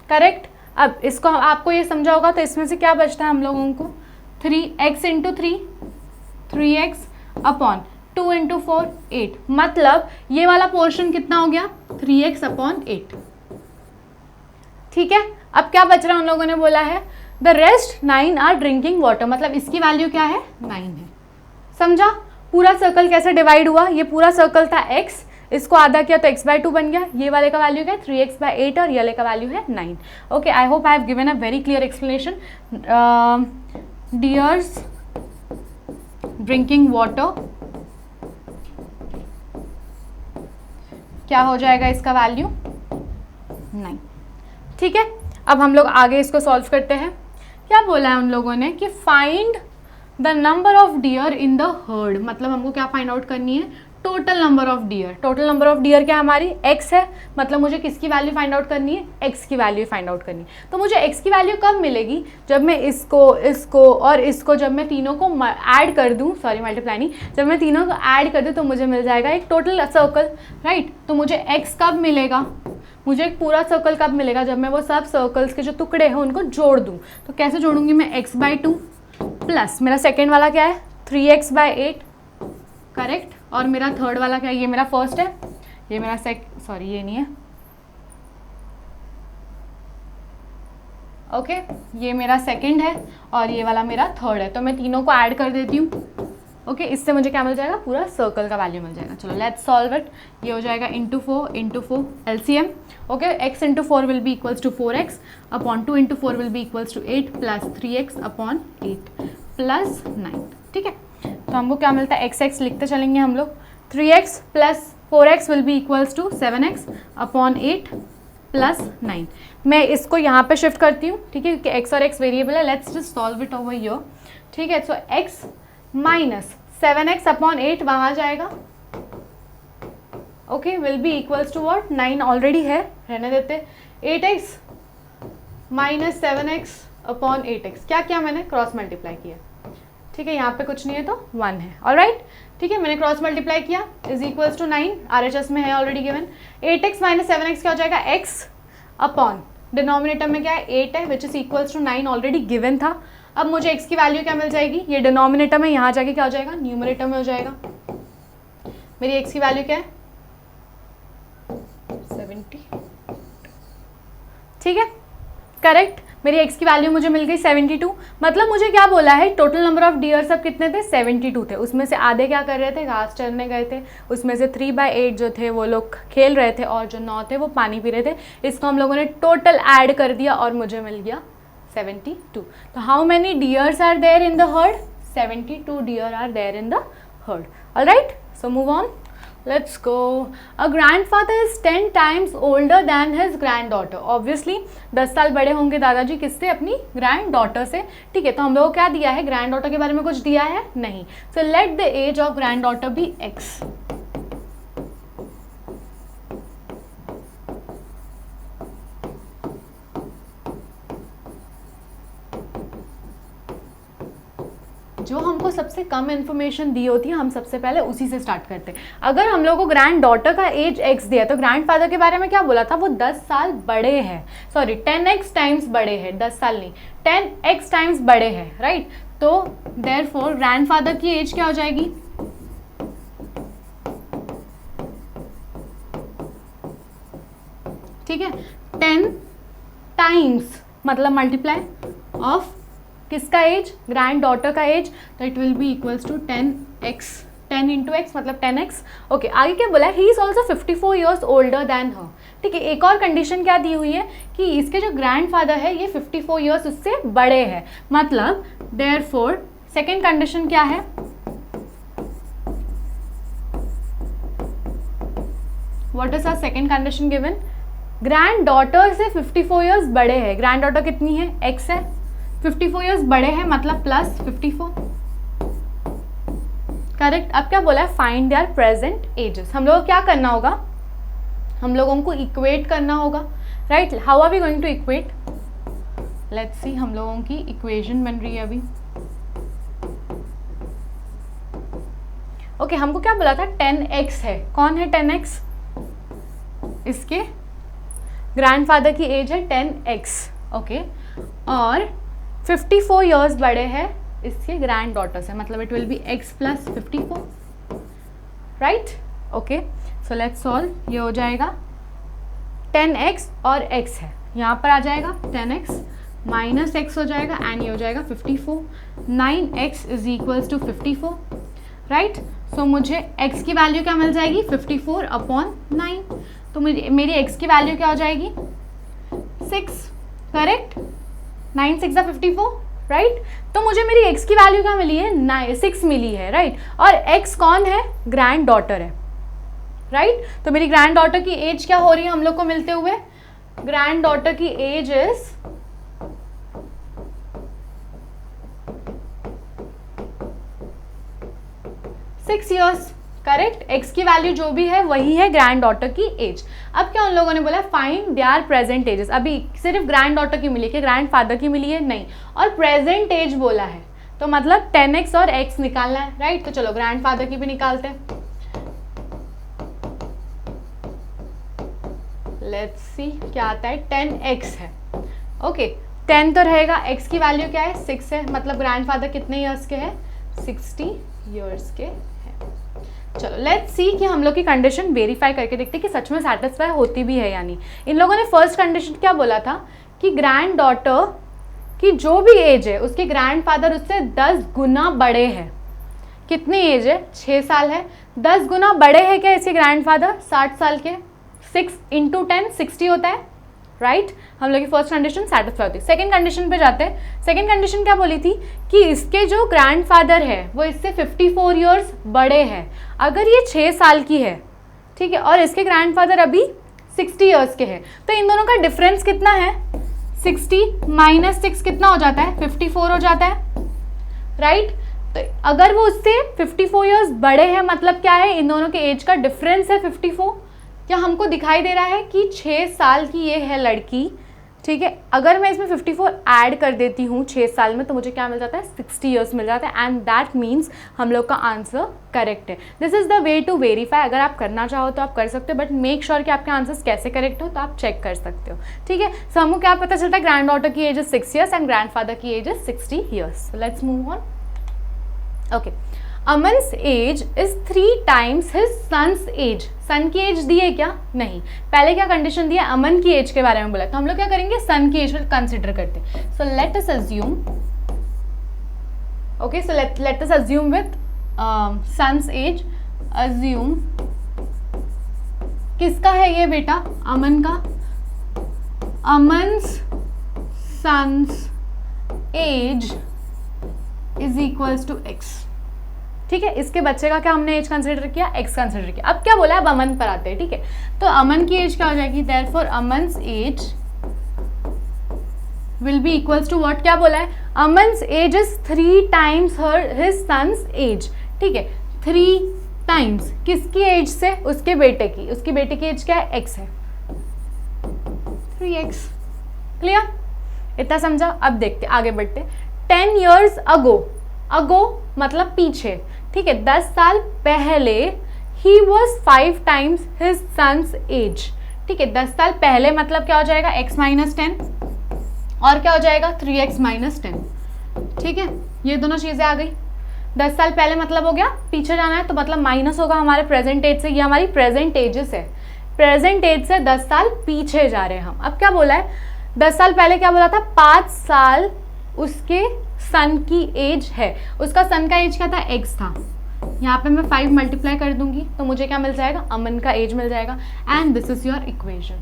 करेक्ट। अब इसको आपको ये समझा होगा, तो इसमें से क्या बचता है हम लोगों को, 3x into 3x upon 2 into 4 8, मतलब ये वाला पोर्शन कितना हो गया 3x अपॉन 8। ठीक है, अब क्या बच रहा है, उन लोगों ने बोला है the rest 9 are drinking water, मतलब इसकी वैल्यू क्या है 9 है। समझा पूरा सर्कल कैसे डिवाइड हुआ, ये पूरा सर्कल था x, इसको आधा किया तो x/2 बन गया, ये वाले का वैल्यू क्या है 3x/8 और ये वाले का वैल्यू है 9। Okay, I hope I have given a very clear explanation. Dears drinking water क्या हो जाएगा इसका वैल्यू 9। ठीक है, अब हम लोग आगे इसको सॉल्व करते हैं। क्या बोला है उन लोगों ने कि find the number of dear in the heard, मतलब हमको क्या फाइंड आउट करनी है, total number of dear. Total number of dear क्या हमारी x है, मतलब मुझे किसकी वैल्यू फाइंड आउट करनी है, x की वैल्यू फाइंड आउट करनी है। तो मुझे x की वैल्यू कब मिलेगी, जब मैं इसको और इसको जब मैं तीनों को ऐड कर दूं, सॉरी मल्टीप्लाई नहीं, जब मैं तीनों को ऐड कर दूं तो मुझे मिल जाएगा एक टोटल सर्कल, राइट। तो मुझे x कब मिलेगा, मुझे एक पूरा सर्कल कब मिलेगा, जब मैं वो सब सर्कल्स के जो टुकड़े हैं उनको जोड़ दूँ। तो कैसे जोड़ूंगी मैं, x/2 प्लस मेरा सेकेंड वाला क्या है 3x/8, करेक्ट, और मेरा थर्ड वाला क्या है, ये मेरा फर्स्ट है, ये मेरा सॉरी ये नहीं है, ओके ये मेरा सेकंड है और ये वाला मेरा थर्ड है। तो मैं तीनों को ऐड कर देती हूँ। ओके, इससे मुझे क्या मिल जाएगा, पूरा सर्कल का वैल्यू मिल जाएगा। चलो लेट्स सॉल्व इट। ये हो जाएगा into 4 LCM। Okay, x into 4 will be equals to 4x upon 2 into 4 will be equals to 8 plus 3x upon 8 plus 9। ठीक है, तो हमको क्या मिलता है, x लिखते चलेंगे हम लोग। 3x plus 4x will be equals to 7x upon 8 plus 9। मैं इसको यहाँ पे शिफ्ट करती हूँ, ठीक है, क्योंकि x और x वेरिएबल है। Let's just solve it over here. ठीक है, सो x माइनस 7x अपॉन 8 वहाँ जाएगा, okay, will be equals to what, 9 already है, रहने देते। 8x minus 7x upon 8x, क्या किया मैंने, क्रॉस मल्टीप्लाई किया। ठीक है, यहाँ पे कुछ नहीं है तो 1 है, ऑलराइट। ठीक है, मैंने क्रॉस मल्टीप्लाई किया, इज इक्वल्स टू 9, RHS में है already given. 8x minus 7x क्या हो जाएगा, x अपॉन डिनोमिनेटर में क्या है 8 है, which is equals to 9 already given था। अब मुझे x की वैल्यू क्या मिल जाएगी, ये डिनोमिनेटर में यहाँ जाके क्या हो जाएगा, न्यूमरेटर में हो जाएगा। मेरी x की वैल्यू क्या है 70। ठीक है, करेक्ट, मेरी x की वैल्यू मुझे मिल गई 72। मतलब मुझे क्या बोला है, टोटल नंबर ऑफ डियर सब कितने थे, 72 थे। उसमें से आधे क्या कर रहे थे, घास चरने गए थे, उसमें से 3/8 जो थे वो लोग खेल रहे थे और जो 9 थे वो पानी पी रहे थे। इसको हम लोगों ने टोटल ऐड कर दिया और मुझे मिल गया 72। तो how many deers are there in the herd, 72 deer are there in the herd. Alright, so move on, let's go. A grandfather is 10 times older than his granddaughter. Obviously 10 साल बड़े होंगे दादाजी किससे, अपनी ग्रैंड डॉटर से। ठीक है, तो हम लोगों को क्या दिया है, ग्रैंड डॉटर के बारे में कुछ दिया है नहीं। So let the age of granddaughter be x। जो हमको सबसे कम इन्फॉर्मेशन दी होती है हम सबसे पहले उसी से स्टार्ट करते हैं। अगर हम लोग को ग्रैंड डॉटर का एज x दिया तो ग्रैंड फादर के बारे में क्या बोला था, वो 10 साल बड़े हैं, सॉरी 10x टाइम्स बड़े हैं, 10 साल नहीं 10x टाइम्स बड़े हैं, राइट। तो देयरफॉर ग्रैंड फादर की एज क्या हो जाएगी, ठीक है, 10 टाइम्स मतलब मल्टीप्लाई ऑफ किसका एज, ग्रैंड डॉटर का एज, तो it will be equals to 10x, 10 into x मतलब 10x। ओके, आगे क्या बोला है, he is also 54 years older than her. ठीक है, एक और कंडीशन क्या दी हुई है कि इसके जो ग्रैंड फादर है ये 54 ईयर्स उससे बड़े हैं। मतलब देयरफॉर सेकेंड कंडीशन क्या है, what is our second condition given, granddaughter से 54 ईयर्स बड़े हैं। ग्रैंड डॉटर कितनी है, x है, 54 ईयर्स बड़े हैं मतलब प्लस 54, करेक्ट। अब क्या बोला है, फाइंड देयर प्रेजेंट एजेस। हम लोगों को क्या करना होगा, हम लोगों को इक्वेट करना होगा, right. How are we going to equate, let's see. हम लोगों की इक्वेशन बन रही है अभी। ओके, हमको क्या बोला था, 10x है, कौन है 10x, इसके ग्रैंडफादर की एज है 10x, ओके, और 54 ईयर्स बड़े हैं इसके ग्रैंड डॉटर से, मतलब it will B x plus 54, right. Okay, so let's solve. ये हो जाएगा 10x और x है, यहाँ पर आ जाएगा 10x माइनस x हो जाएगा एंड ये हो जाएगा 54। 9x is equals to 54, right. So मुझे x की वैल्यू क्या मिल जाएगी, 54 अपॉन 9। तो मेरी x की वैल्यू क्या हो जाएगी, 6, करेक्ट। 9 6 54, राइट। तो मुझे मेरी x की वैल्यू क्या मिली है, 6 मिली है, राइट। और x कौन है, ग्रैंड डॉटर है, राइट। तो मेरी ग्रैंड डॉटर की एज क्या हो रही है हम लोग को मिलते हुए, ग्रैंड डॉटर की age is 6 years, correct. x की वैल्यू जो भी है वही है ग्रैंड डॉटर की एज। अब क्या उन लोगों ने बोला, फाइंड देयर प्रेजेंट एजेस। अभी सिर्फ ग्रैंड डॉटर की मिली है, कि ग्रैंड फादर की मिली है, नहीं। और प्रेजेंट एज बोला है, तो मतलब 10x और x निकालना है, राइट। तो चलो ग्रैंड फादर की भी निकालते हैं। लेट्स सी क्या आता है, 10x है, ओके। 10 तो रहेगा, x की वैल्यू क्या है, 6 है, मतलब ग्रैंड फादर कितने ईयर्स के हैं, 60 ईयर्स के हैं। चलो लेट्स सी कि हम लोग की कंडीशन वेरीफाई करके देखते हैं कि सच में सेटिस्फाई होती भी है या नहीं। इन लोगों ने फर्स्ट कंडीशन क्या बोला था कि ग्रैंड डॉटर की जो भी एज है उसके ग्रैंड फादर उससे 10 गुना बड़े हैं। कितनी एज है, 6 साल है, 10 गुना बड़े हैं क्या इसके ग्रैंड फादर, 60 साल के। 6 इंटू 10 60 होता है, राइट। हम लोग की फर्स्ट कंडीशन सेटिस्फाई होती है। सेकंड कंडीशन पे जाते हैं। सेकंड कंडीशन क्या बोली थी कि इसके जो ग्रैंडफादर है वो इससे 54 ईयर्स बड़े हैं। अगर ये 6 साल की है, ठीक है, और इसके ग्रैंडफादर अभी 60 ईयर्स के हैं, तो इन दोनों का डिफरेंस कितना है, 60 माइनस 6 कितना हो जाता है, 54 हो जाता है, राइट। तो अगर वो उससे 54 ईयर्स बड़े हैं, मतलब क्या है, इन दोनों के एज का डिफरेंस है 54। क्या हमको दिखाई दे रहा है कि 6 साल की ये है लड़की, ठीक है। अगर मैं इसमें 54 ऐड कर देती हूँ 6 साल में, तो मुझे क्या मिल जाता है, 60 ईयर्स मिल जाता है, एंड दैट मीन्स हम लोग का आंसर करेक्ट है। This is the way to verify. अगर आप करना चाहो तो आप कर सकते हो, बट मेक श्योर कि आपके आंसर्स कैसे करेक्ट हो, तो आप चेक कर सकते हो, ठीक है। सो हमको क्या पता चलता है, ग्रैंड डॉटर की age is 6 years and grandfather की age is 60 years. Let's move on. Okay, Aman's age is 3 times his sons age. Son की एज दी है क्या, नहीं। पहले क्या कंडीशन दिया, अमन की एज के बारे में बोला, तो हम लोग क्या करेंगे, सन की एज को कंसिडर करते हैं। So let us assume, okay, so let us assume with sons age. Assume किसका है ये बेटा, अमन का। Aman's sons age is equals to x, ठीक है। इसके बच्चे का क्या हमने एज कंसिडर किया, x कंसिडर किया। अब क्या बोला है, अब अमन पर आते हैं, ठीक है। तो अमन की एज क्या हो जाएगी, therefore Aman's age will be equals to what, क्या बोला है, Aman's age is 3 times his sons age, ठीक है। 3 टाइम्स किसकी एज से, उसके बेटे की। उसकी बेटे की एज क्या है, x है, 3x। क्लियर, इतना समझा। अब देखते आगे बढ़ते। 10 ईयर्स अगो, अगो मतलब पीछे, ठीक है, 10 साल पहले ही was 5 times his sons age, ठीक है। 10 साल पहले मतलब क्या हो जाएगा, x माइनस 10, और क्या हो जाएगा 3x माइनस 10, ठीक है। ये दोनों चीजें आ गई। 10 साल पहले मतलब हो गया पीछे जाना है, तो मतलब माइनस होगा हमारे प्रेजेंट एज से। ये हमारी प्रेजेंट एजेस है, प्रेजेंट एज से 10 साल पीछे जा रहे हैं हम। अब क्या बोला है, 10 साल पहले क्या बोला था, 5 साल उसके सन की एज है। उसका सन का एज क्या था, x था। यहाँ पे मैं 5 मल्टीप्लाई कर दूंगी तो मुझे क्या मिल जाएगा, अमन का एज मिल जाएगा, and this is your equation.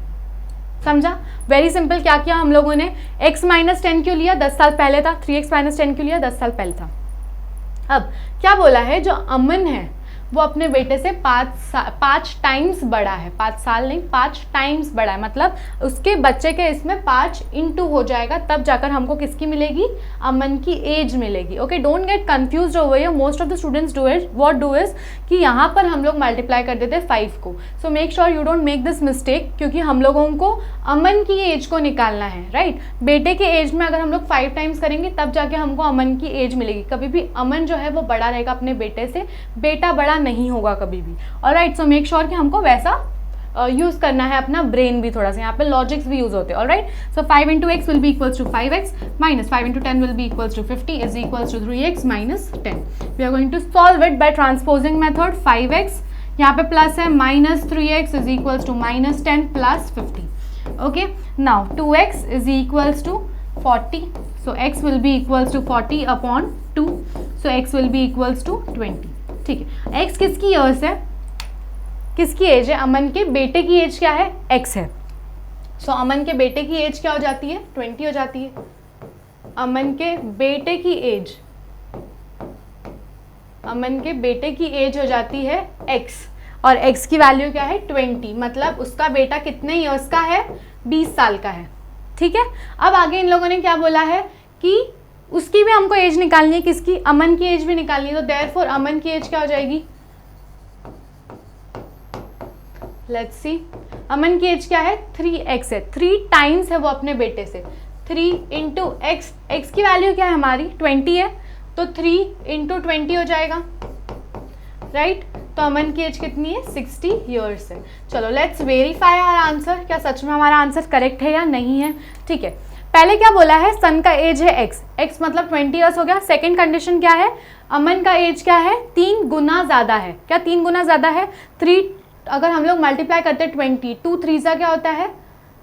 समझा, वेरी सिंपल। क्या किया हम लोगों ने, x माइनस 10 क्यों लिया, 10 साल पहले था। 3x माइनस 10 क्यों लिया, 10 साल पहले था। अब क्या बोला है, जो अमन है वो अपने बेटे से 5 टाइम्स बड़ा है, 5 साल नहीं 5 टाइम्स बड़ा है, मतलब उसके बच्चे के इसमें 5 इंटू हो जाएगा, तब जाकर हमको किसकी मिलेगी, अमन की एज मिलेगी। Okay, don't get confuse over here. Most of the students do it, what do is कि यहाँ पर हम लोग मल्टीप्लाई कर देते 5 को। So make sure you don't make this mistake, क्योंकि हम लोगों को अमन की एज को निकालना है, राइट। बेटे के एज में अगर हम लोग 5 टाइम्स करेंगे तब जाके हमको अमन की एज मिलेगी। कभी भी अमन जो है वो बड़ा रहेगा अपने बेटे से, बेटा बड़ा नहीं होगा कभी भी। ऑलराइट, सो मेक श्योर कि हमको वैसा यूज़ करना है अपना ब्रेन भी थोड़ा सा, यहाँ पे लॉजिक्स भी यूज होते हैं. Alright, so 5 into x will be equals to 5x minus 5 into 10 will be equals to 50 is equals to 3x minus 10. We are going to solve it by transposing method. 5x यहाँ पे plus है, minus 3x is equals to minus 10 plus 50. Okay, now 2x is equals to 40. So x will be equals to 40 upon 2. So x will be equals to 20. ठीक है, x किसकी years है, किसकी as है, अमन के बेटे की एज क्या है, x है. सो अमन के बेटे की एज क्या हो जाती है, 20 हो जाती है. अमन के बेटे की एज, अमन के बेटे की एज हो जाती है x, और x की वैल्यू क्या है, 20. मतलब उसका बेटा कितने ईयर्स का है, 20 साल का है. ठीक है, अब आगे इन लोगों ने क्या बोला है कि उसकी भी हमको एज निकालनी है, किसकी, अमन की एज भी निकालनी है. तो देयरफॉर अमन की एज क्या हो जाएगी, लेट्स सी, अमन की एज क्या है, 3x है, 3 टाइम्स है वो अपने बेटे से. 3 इंटू एक्स, एक्स की वैल्यू क्या है हमारी, 20 है, तो 3 इंटू 20 हो जाएगा. राइट, तो अमन की एज कितनी है, 60 ईयर्स है. चलो लेट्स वेरीफाई आवर आंसर, क्या सच में हमारा आंसर करेक्ट है या नहीं है. ठीक है, पहले क्या बोला है, सन का एज है x, x मतलब 20 ईयर्स हो गया. सेकंड कंडीशन क्या है, अमन का एज क्या है, 3 गुना ज़्यादा है. क्या 3 गुना ज़्यादा है, 3 अगर हम लोग मल्टीप्लाई करते हैं 20, 2 3 सा क्या होता है,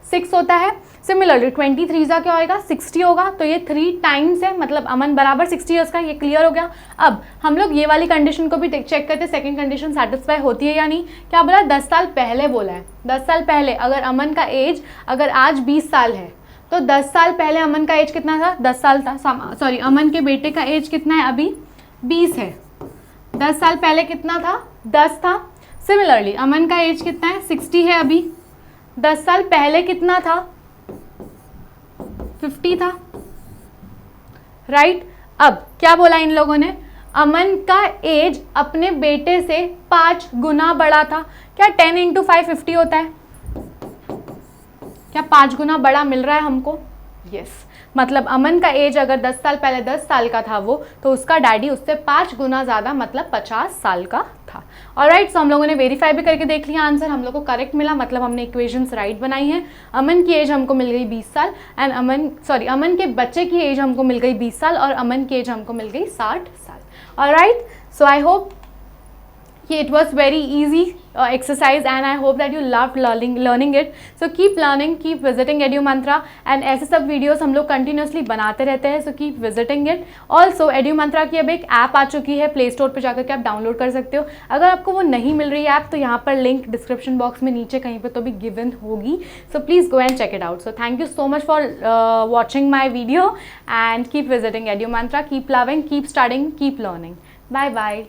6 होता है. सिमिलरली 23 सा क्या होगा, 60 होगा. तो ये 3 टाइम्स है, मतलब अमन बराबर 60 ईयर्स का. ये क्लियर हो गया. अब हम लोग ये वाली कंडीशन को भी चेक करते हैं, सेकंड कंडीशन सेटिस्फाई होती है या नहीं. क्या बोला, 10 साल पहले बोला है. 10 साल पहले अगर अमन का एज, अगर आज 20 साल है तो 10 साल पहले अमन का एज कितना था, 10 साल था. सॉरी, अमन के बेटे का एज कितना है, अभी 20 है. 10 साल पहले कितना था, 10 था. सिमिलरली अमन का एज कितना है, 60 है अभी. 10 साल पहले कितना था, 50 था. राइट, अब क्या बोला इन लोगों ने, अमन का एज अपने बेटे से 5 गुना बड़ा था. क्या 10 इंटू 5 50 होता है, क्या 5 गुना बड़ा मिल रहा है हमको, यस. मतलब अमन का एज अगर 10 साल पहले 10 साल का था वो, तो उसका डैडी उससे 5 गुना ज़्यादा मतलब 50 साल का था. ऑलराइट, सो हम लोगों ने वेरीफाई भी करके देख लिया, आंसर हम लोग को करेक्ट मिला. मतलब हमने इक्वेशंस राइट बनाई हैं. अमन की एज हमको मिल गई 20 साल एंड अमन के बच्चे की एज हमको मिल गई 20 साल और अमन की एज हमको मिल गई 60 साल. Alright, so I hope it was very easy exercise and I hope that you loved learning it. So keep learning, keep visiting EduMantra and ऐसे सब वीडियोस हम लोग कंटिन्यूसली बनाते रहते हैं. So keep visiting it. Also EduMantra की अब एक ऐप आ चुकी है, प्ले स्टोर पर जाकर के आप डाउनलोड कर सकते हो. अगर आपको वो नहीं मिल रही है ऐप, तो यहाँ पर लिंक डिस्क्रिप्शन बॉक्स में नीचे कहीं पर तो भी गिवन होगी. So please go and check it out. So thank you so much for watching my video and keep visiting EduMantra. Keep loving, keep studying, keep learning. Bye bye.